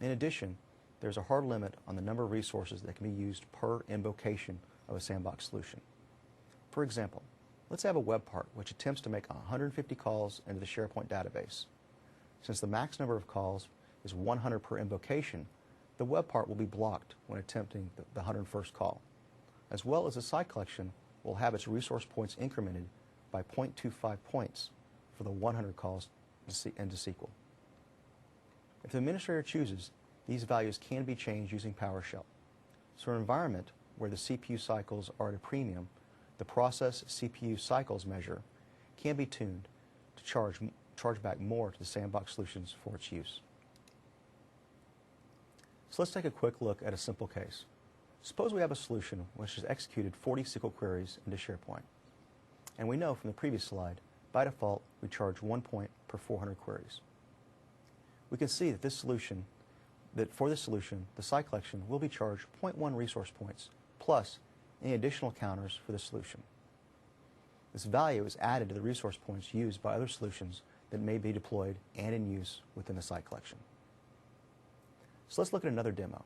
In addition, there's a hard limit on the number of resources that can be used per invocation of a Sandbox solution. For example, let's have a web part which attempts to make 150 calls into the SharePoint database. Since the max number of calls is 100 per invocation, the web part will be blocked when attempting the 101st call, as well as the site collection will have its resource points incremented by 0.25 points for the 100 calls into SQL. If the administrator chooses, these values can be changed using PowerShell. So in an environment where the CPU cycles are at a premium, the process CPU cycles measure can be tuned to charge back more to the Sandbox solutions for its use. So let's take a quick look at a simple case. Suppose we have a solution which has executed 40 SQL queries into SharePoint. And we know from the previous slide, by default, we charge 1 point per 400 queries. We can see that for this solution, the site collection will be charged 0.1 resource points plus any additional counters for the solution. This value is added to the resource points used by other solutions that may be deployed and in use within the site collection. So let's look at another demo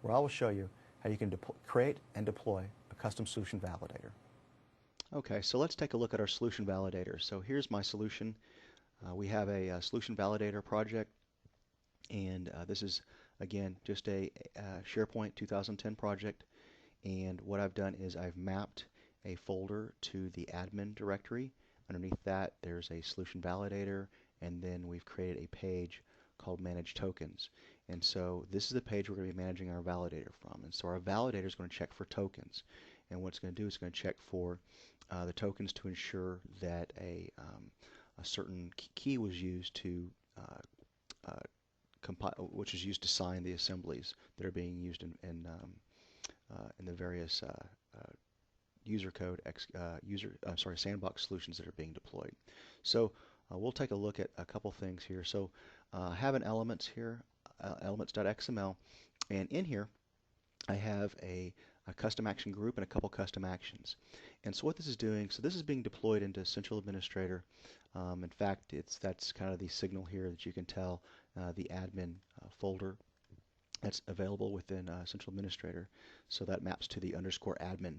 where I will show you how you can create and deploy a custom solution validator. Okay, so let's take a look at our solution validator. So here's my solution. We have a solution validator project, and this is, again, just a SharePoint 2010 project. And what I've done is I've mapped a folder to the admin directory. Underneath that, there's a solution validator, and then we've created a page called Manage Tokens. And so this is the page we're going to be managing our validator from. And so our validator is going to check for tokens. And what it's going to do is it's going to check for the tokens to ensure that a certain key was used to compile, which is used to sign the assemblies that are being used in the various user code, Sandbox solutions that are being deployed. So we'll take a look at a couple things here. So I have an elements here, elements.xml, and in here I have a custom action group and a couple custom actions. And so what this is doing, so this is being deployed into Central Administrator. In fact, that's kind of the signal here that you can tell the admin folder that's available within Central Administrator. So that maps to the _admin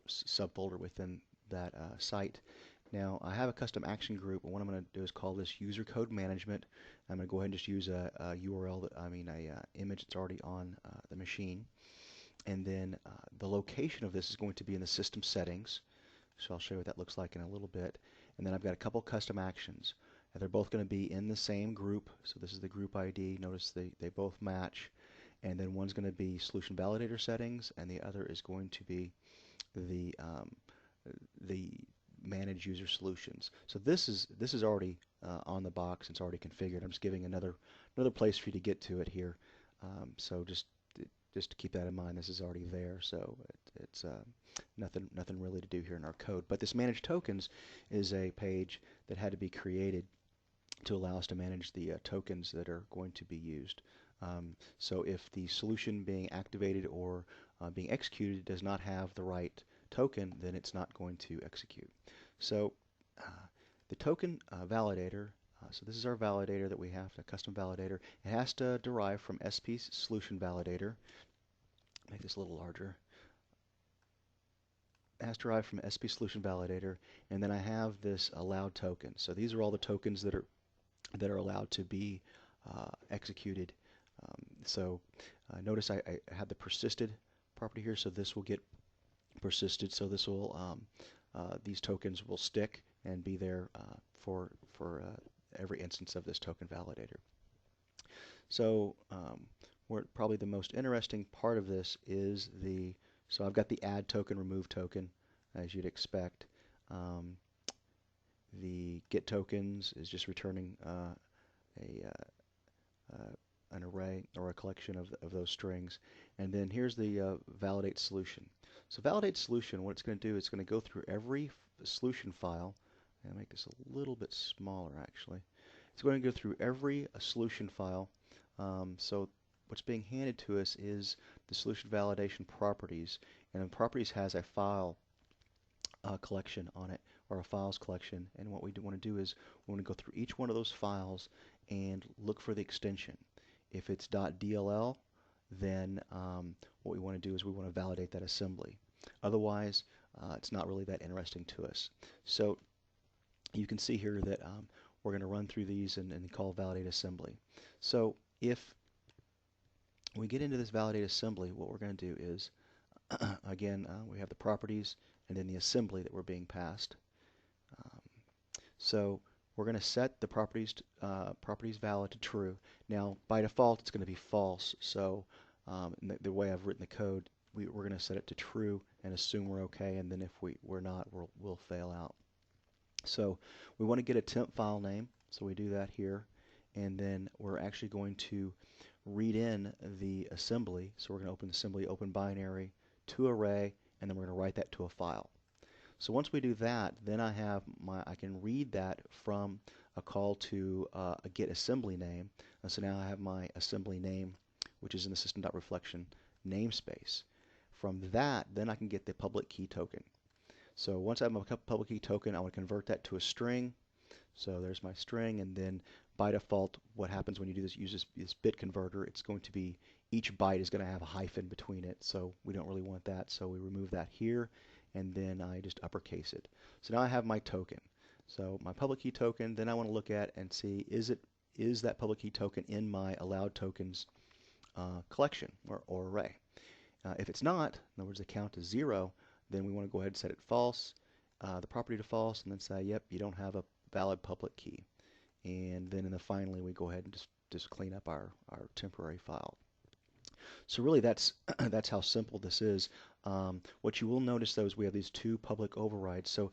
subfolder within that site. Now, I have a custom action group, and what I'm going to do is call this user code management. I'm going to go ahead and just use a URL, image that's already on the machine. And then the location of this is going to be in the system settings. So I'll show you what that looks like in a little bit. And then I've got a couple custom actions. And they're both going to be in the same group. So this is the group ID. Notice they both match. And then one's going to be solution validator settings, and the other is going to be the manage user solutions. So this is already on the box. It's already configured. I'm just giving another place for you to get to it here. So just to keep that in mind, this is already there. So it's nothing really to do here in our code. But this manage tokens is a page that had to be created to allow us to manage the tokens that are going to be used. So if the solution being activated or being executed does not have the right token, then it's not going to execute. So the token validator, so this is our validator that we have, a custom validator. It has to derive from SP solution validator. Make this a little larger. It has to derive from SP solution validator, and then I have this allowed token. So these are all the tokens that are allowed to be executed. Notice I have the persisted property here, so this will get persisted. So this will these tokens will stick and be there for every instance of this token validator. So probably the most interesting part of this is so I've got the add token, remove token, as you'd expect. The get tokens is just returning an array or a collection of those strings. And then here's the validate solution. So validate solution, what it's going to do is it's going to go through every solution file. And make this a little bit smaller actually. It's going to go through every solution file. So what's being handed to us is the solution validation properties, and the properties has a file collection on it, or a files collection. And what we want to do is we want to go through each one of those files and look for the extension. If it's .dll, then what we want to do is we want to validate that assembly. Otherwise, it's not really that interesting to us. So you can see here that we're going to run through these and call validate assembly. So if we get into this validate assembly, what we're going to do is, again, we have the properties and then the assembly that we're being passed. So we're going to set the properties valid to true. Now, by default, it's going to be false. So the way I've written the code, we're going to set it to true and assume we're okay. And then if we're not, we'll fail out. So we want to get a temp file name. So we do that here. And then we're actually going to read in the assembly. So we're going to open assembly, open binary to array, and then we're going to write that to a file. So once we do that, then I can read that from a call to a get assembly name. And so now I have my assembly name, which is in the system.reflection namespace. From that, then I can get the public key token. So once I have my public key token, I want to convert that to a string. So there's my string, and then by default, what happens when you do this, use this bit converter, it's going to be, each byte is going to have a hyphen between it, so we don't really want that, so we remove that here, and then I just uppercase it. So now I have my token. So my public key token, then I want to look at and see, is that public key token in my allowed tokens collection or array? If it's not, in other words, the count is 0, then we want to go ahead and set it false, the property to false, and then say, yep, you don't have a valid public key. And then finally, we go ahead and just clean up our temporary file. So really, that's how simple this is. What you will notice, though, is we have these two public overrides. So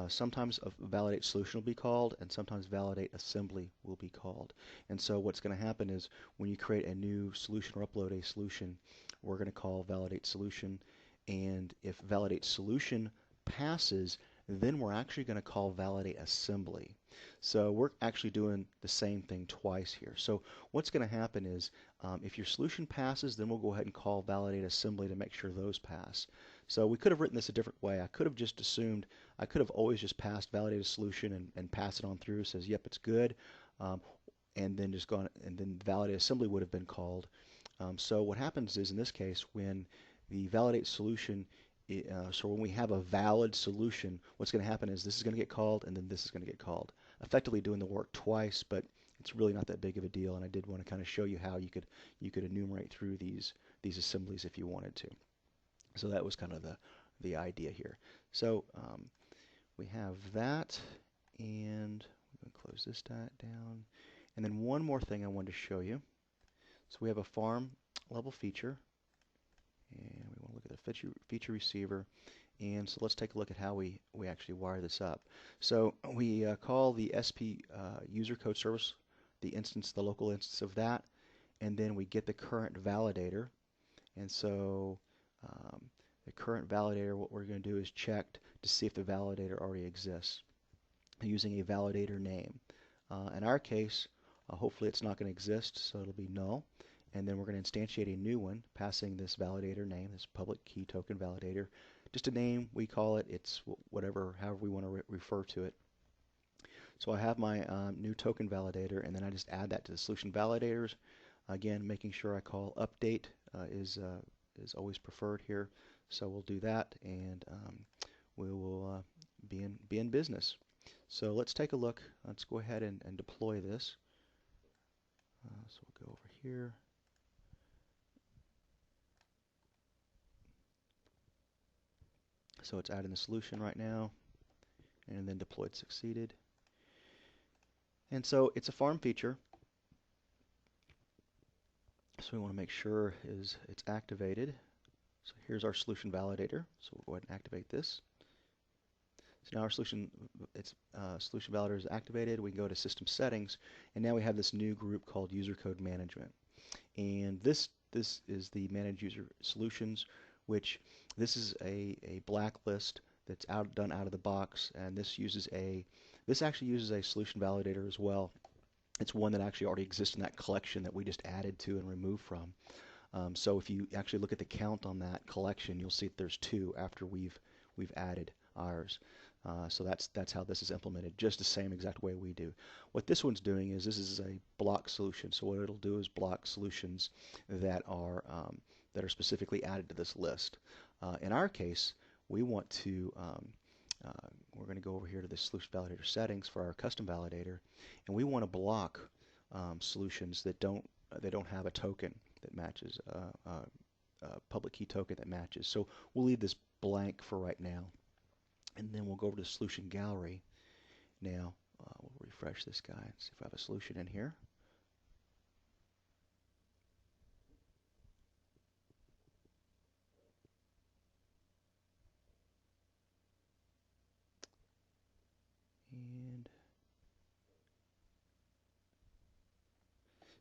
sometimes a validate solution will be called, and sometimes validate assembly will be called. And so what's going to happen is when you create a new solution or upload a solution, we're going to call validate solution. And if validate solution passes, then we're actually going to call validate assembly. So we're actually doing the same thing twice here. So what's going to happen is if your solution passes, then we'll go ahead and call validate assembly to make sure those pass. So we could have written this a different way. I could have just assumed, I could have always just passed validate a solution and pass it on through, says, yep, it's good, and then just gone, and then validate assembly would have been called. So what happens is, in this case, when the validate solution So when we have a valid solution, what's going to happen is this is going to get called, and then this is going to get called, effectively doing the work twice, but it's really not that big of a deal. And I did want to kind of show you how you could enumerate through these assemblies if you wanted to. So that was kind of the idea here. So we have that, and I'm going to close this down. And then one more thing I wanted to show you. So we have a farm level feature, and we want to look at the feature receiver. And so let's take a look at how we actually wire this up. So we call the SP user code service, the local instance of that, and then we get the current validator. And so the current validator, what we're going to do is check to see if the validator already exists using a validator name. In our case, hopefully it's not going to exist, so it'll be null. And then we're going to instantiate a new one, passing this validator name, this public key token validator. Just a name, we call it. It's whatever, however we want to refer to it. So I have my new token validator, and then I just add that to the solution validators. Again, making sure I call update is always preferred here. So we'll do that, and we will be in business. So let's take a look. Let's go ahead and deploy this. So we'll go over here. So it's adding the solution right now, and then deployed succeeded. And so it's a farm feature. So we want to make sure it's activated. So here's our solution validator. So we'll go ahead and activate this. So now our solution validator is activated. We can go to system settings, and now we have this new group called user code management. And this is the manage user solutions, which this is a blacklist that's done out of the box, and this actually uses a solution validator as well. It's one that actually already exists in that collection that we just added to and removed from. So if you actually look at the count on that collection, you'll see that there's 2 after we've added ours. So that's how this is implemented, just the same exact way we do. What this one's doing is this is a block solution. So what it'll do is block solutions that are specifically added to this list. In our case, we want to we're going to go over here to the solution validator settings for our custom validator, and we want to block solutions that don't have a token that matches a public key token that matches. So we'll leave this blank for right now, and then we'll go over to the solution gallery. Now we'll refresh this guy and see if I have a solution in here. And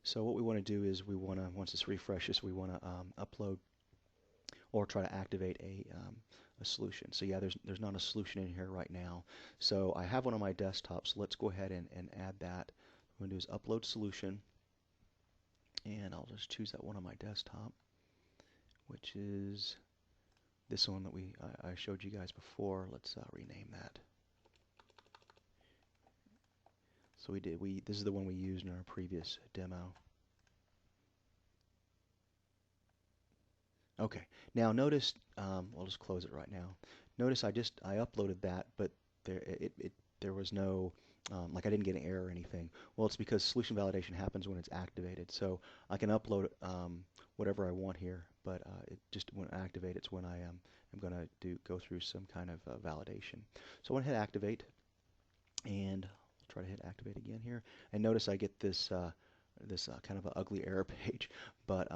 so what we want to do is once this refreshes, we want to upload or try to activate a solution. So yeah, there's not a solution in here right now. So I have one on my desktop, so let's go ahead and add that. What I'm going to do is upload solution, and I'll just choose that one on my desktop, which is this one that I showed you guys before. Let's rename that. So this is the one we used in our previous demo. Okay, now notice, I'll just close it right now. Notice I uploaded that, but there was no, like I didn't get an error or anything. Well, it's because solution validation happens when it's activated. So I can upload whatever I want here, but it just when I activate, it's when I am going to go through some kind of validation. So I want to hit activate, and I'll try to hit activate again here. And notice I get this kind of an ugly error page, but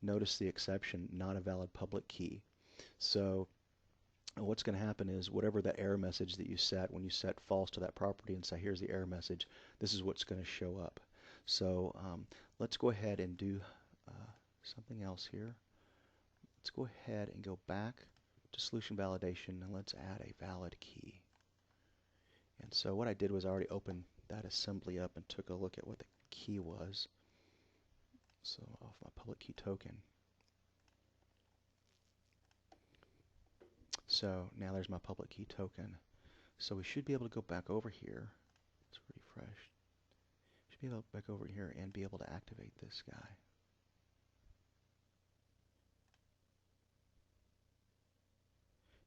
notice the exception, not a valid public key. So what's going to happen is whatever the error message that you set, when you set false to that property and say here's the error message, this is what's going to show up. So let's go ahead and do something else here. Let's go ahead and go back to solution validation, and let's add a valid key. And so what I did was I already opened that assembly up and took a look at what the key was. So off my public key token. So now there's my public key token. So we should be able to go back over here. Let's refresh. Should be able to go back over here and be able to activate this guy.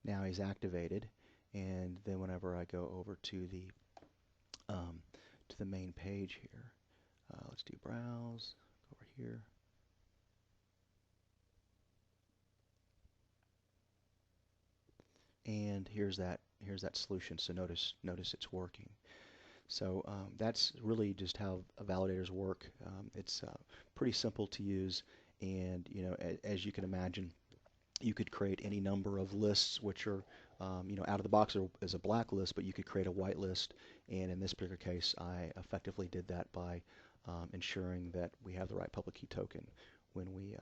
Now he's activated, and then whenever I go over to the main page here, let's do browse, go over here. And here's that solution. So notice it's working. So that's really just how validators work. It's pretty simple to use, and as you can imagine, you could create any number of lists, which are out of the box as a black list, but you could create a white list. And in this particular case, I effectively did that by ensuring that we have the right public key token when we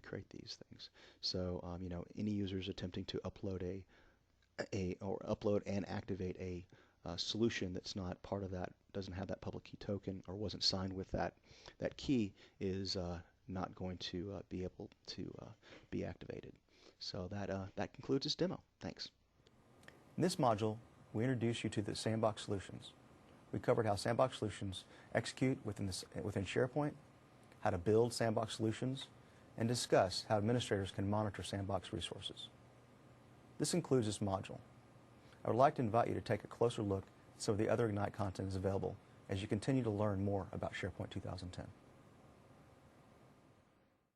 create these things. So any users attempting to upload or upload and activate a solution that's not part of that, doesn't have that public key token, or wasn't signed with that key, is not going to be able to be activated. So that concludes this demo. Thanks. In this module, we introduce you to the Sandbox solutions. We covered how Sandbox solutions execute within SharePoint, how to build Sandbox solutions, and discuss how administrators can monitor Sandbox resources. This concludes this module. I would like to invite you to take a closer look at some of the other Ignite content is available as you continue to learn more about SharePoint 2010.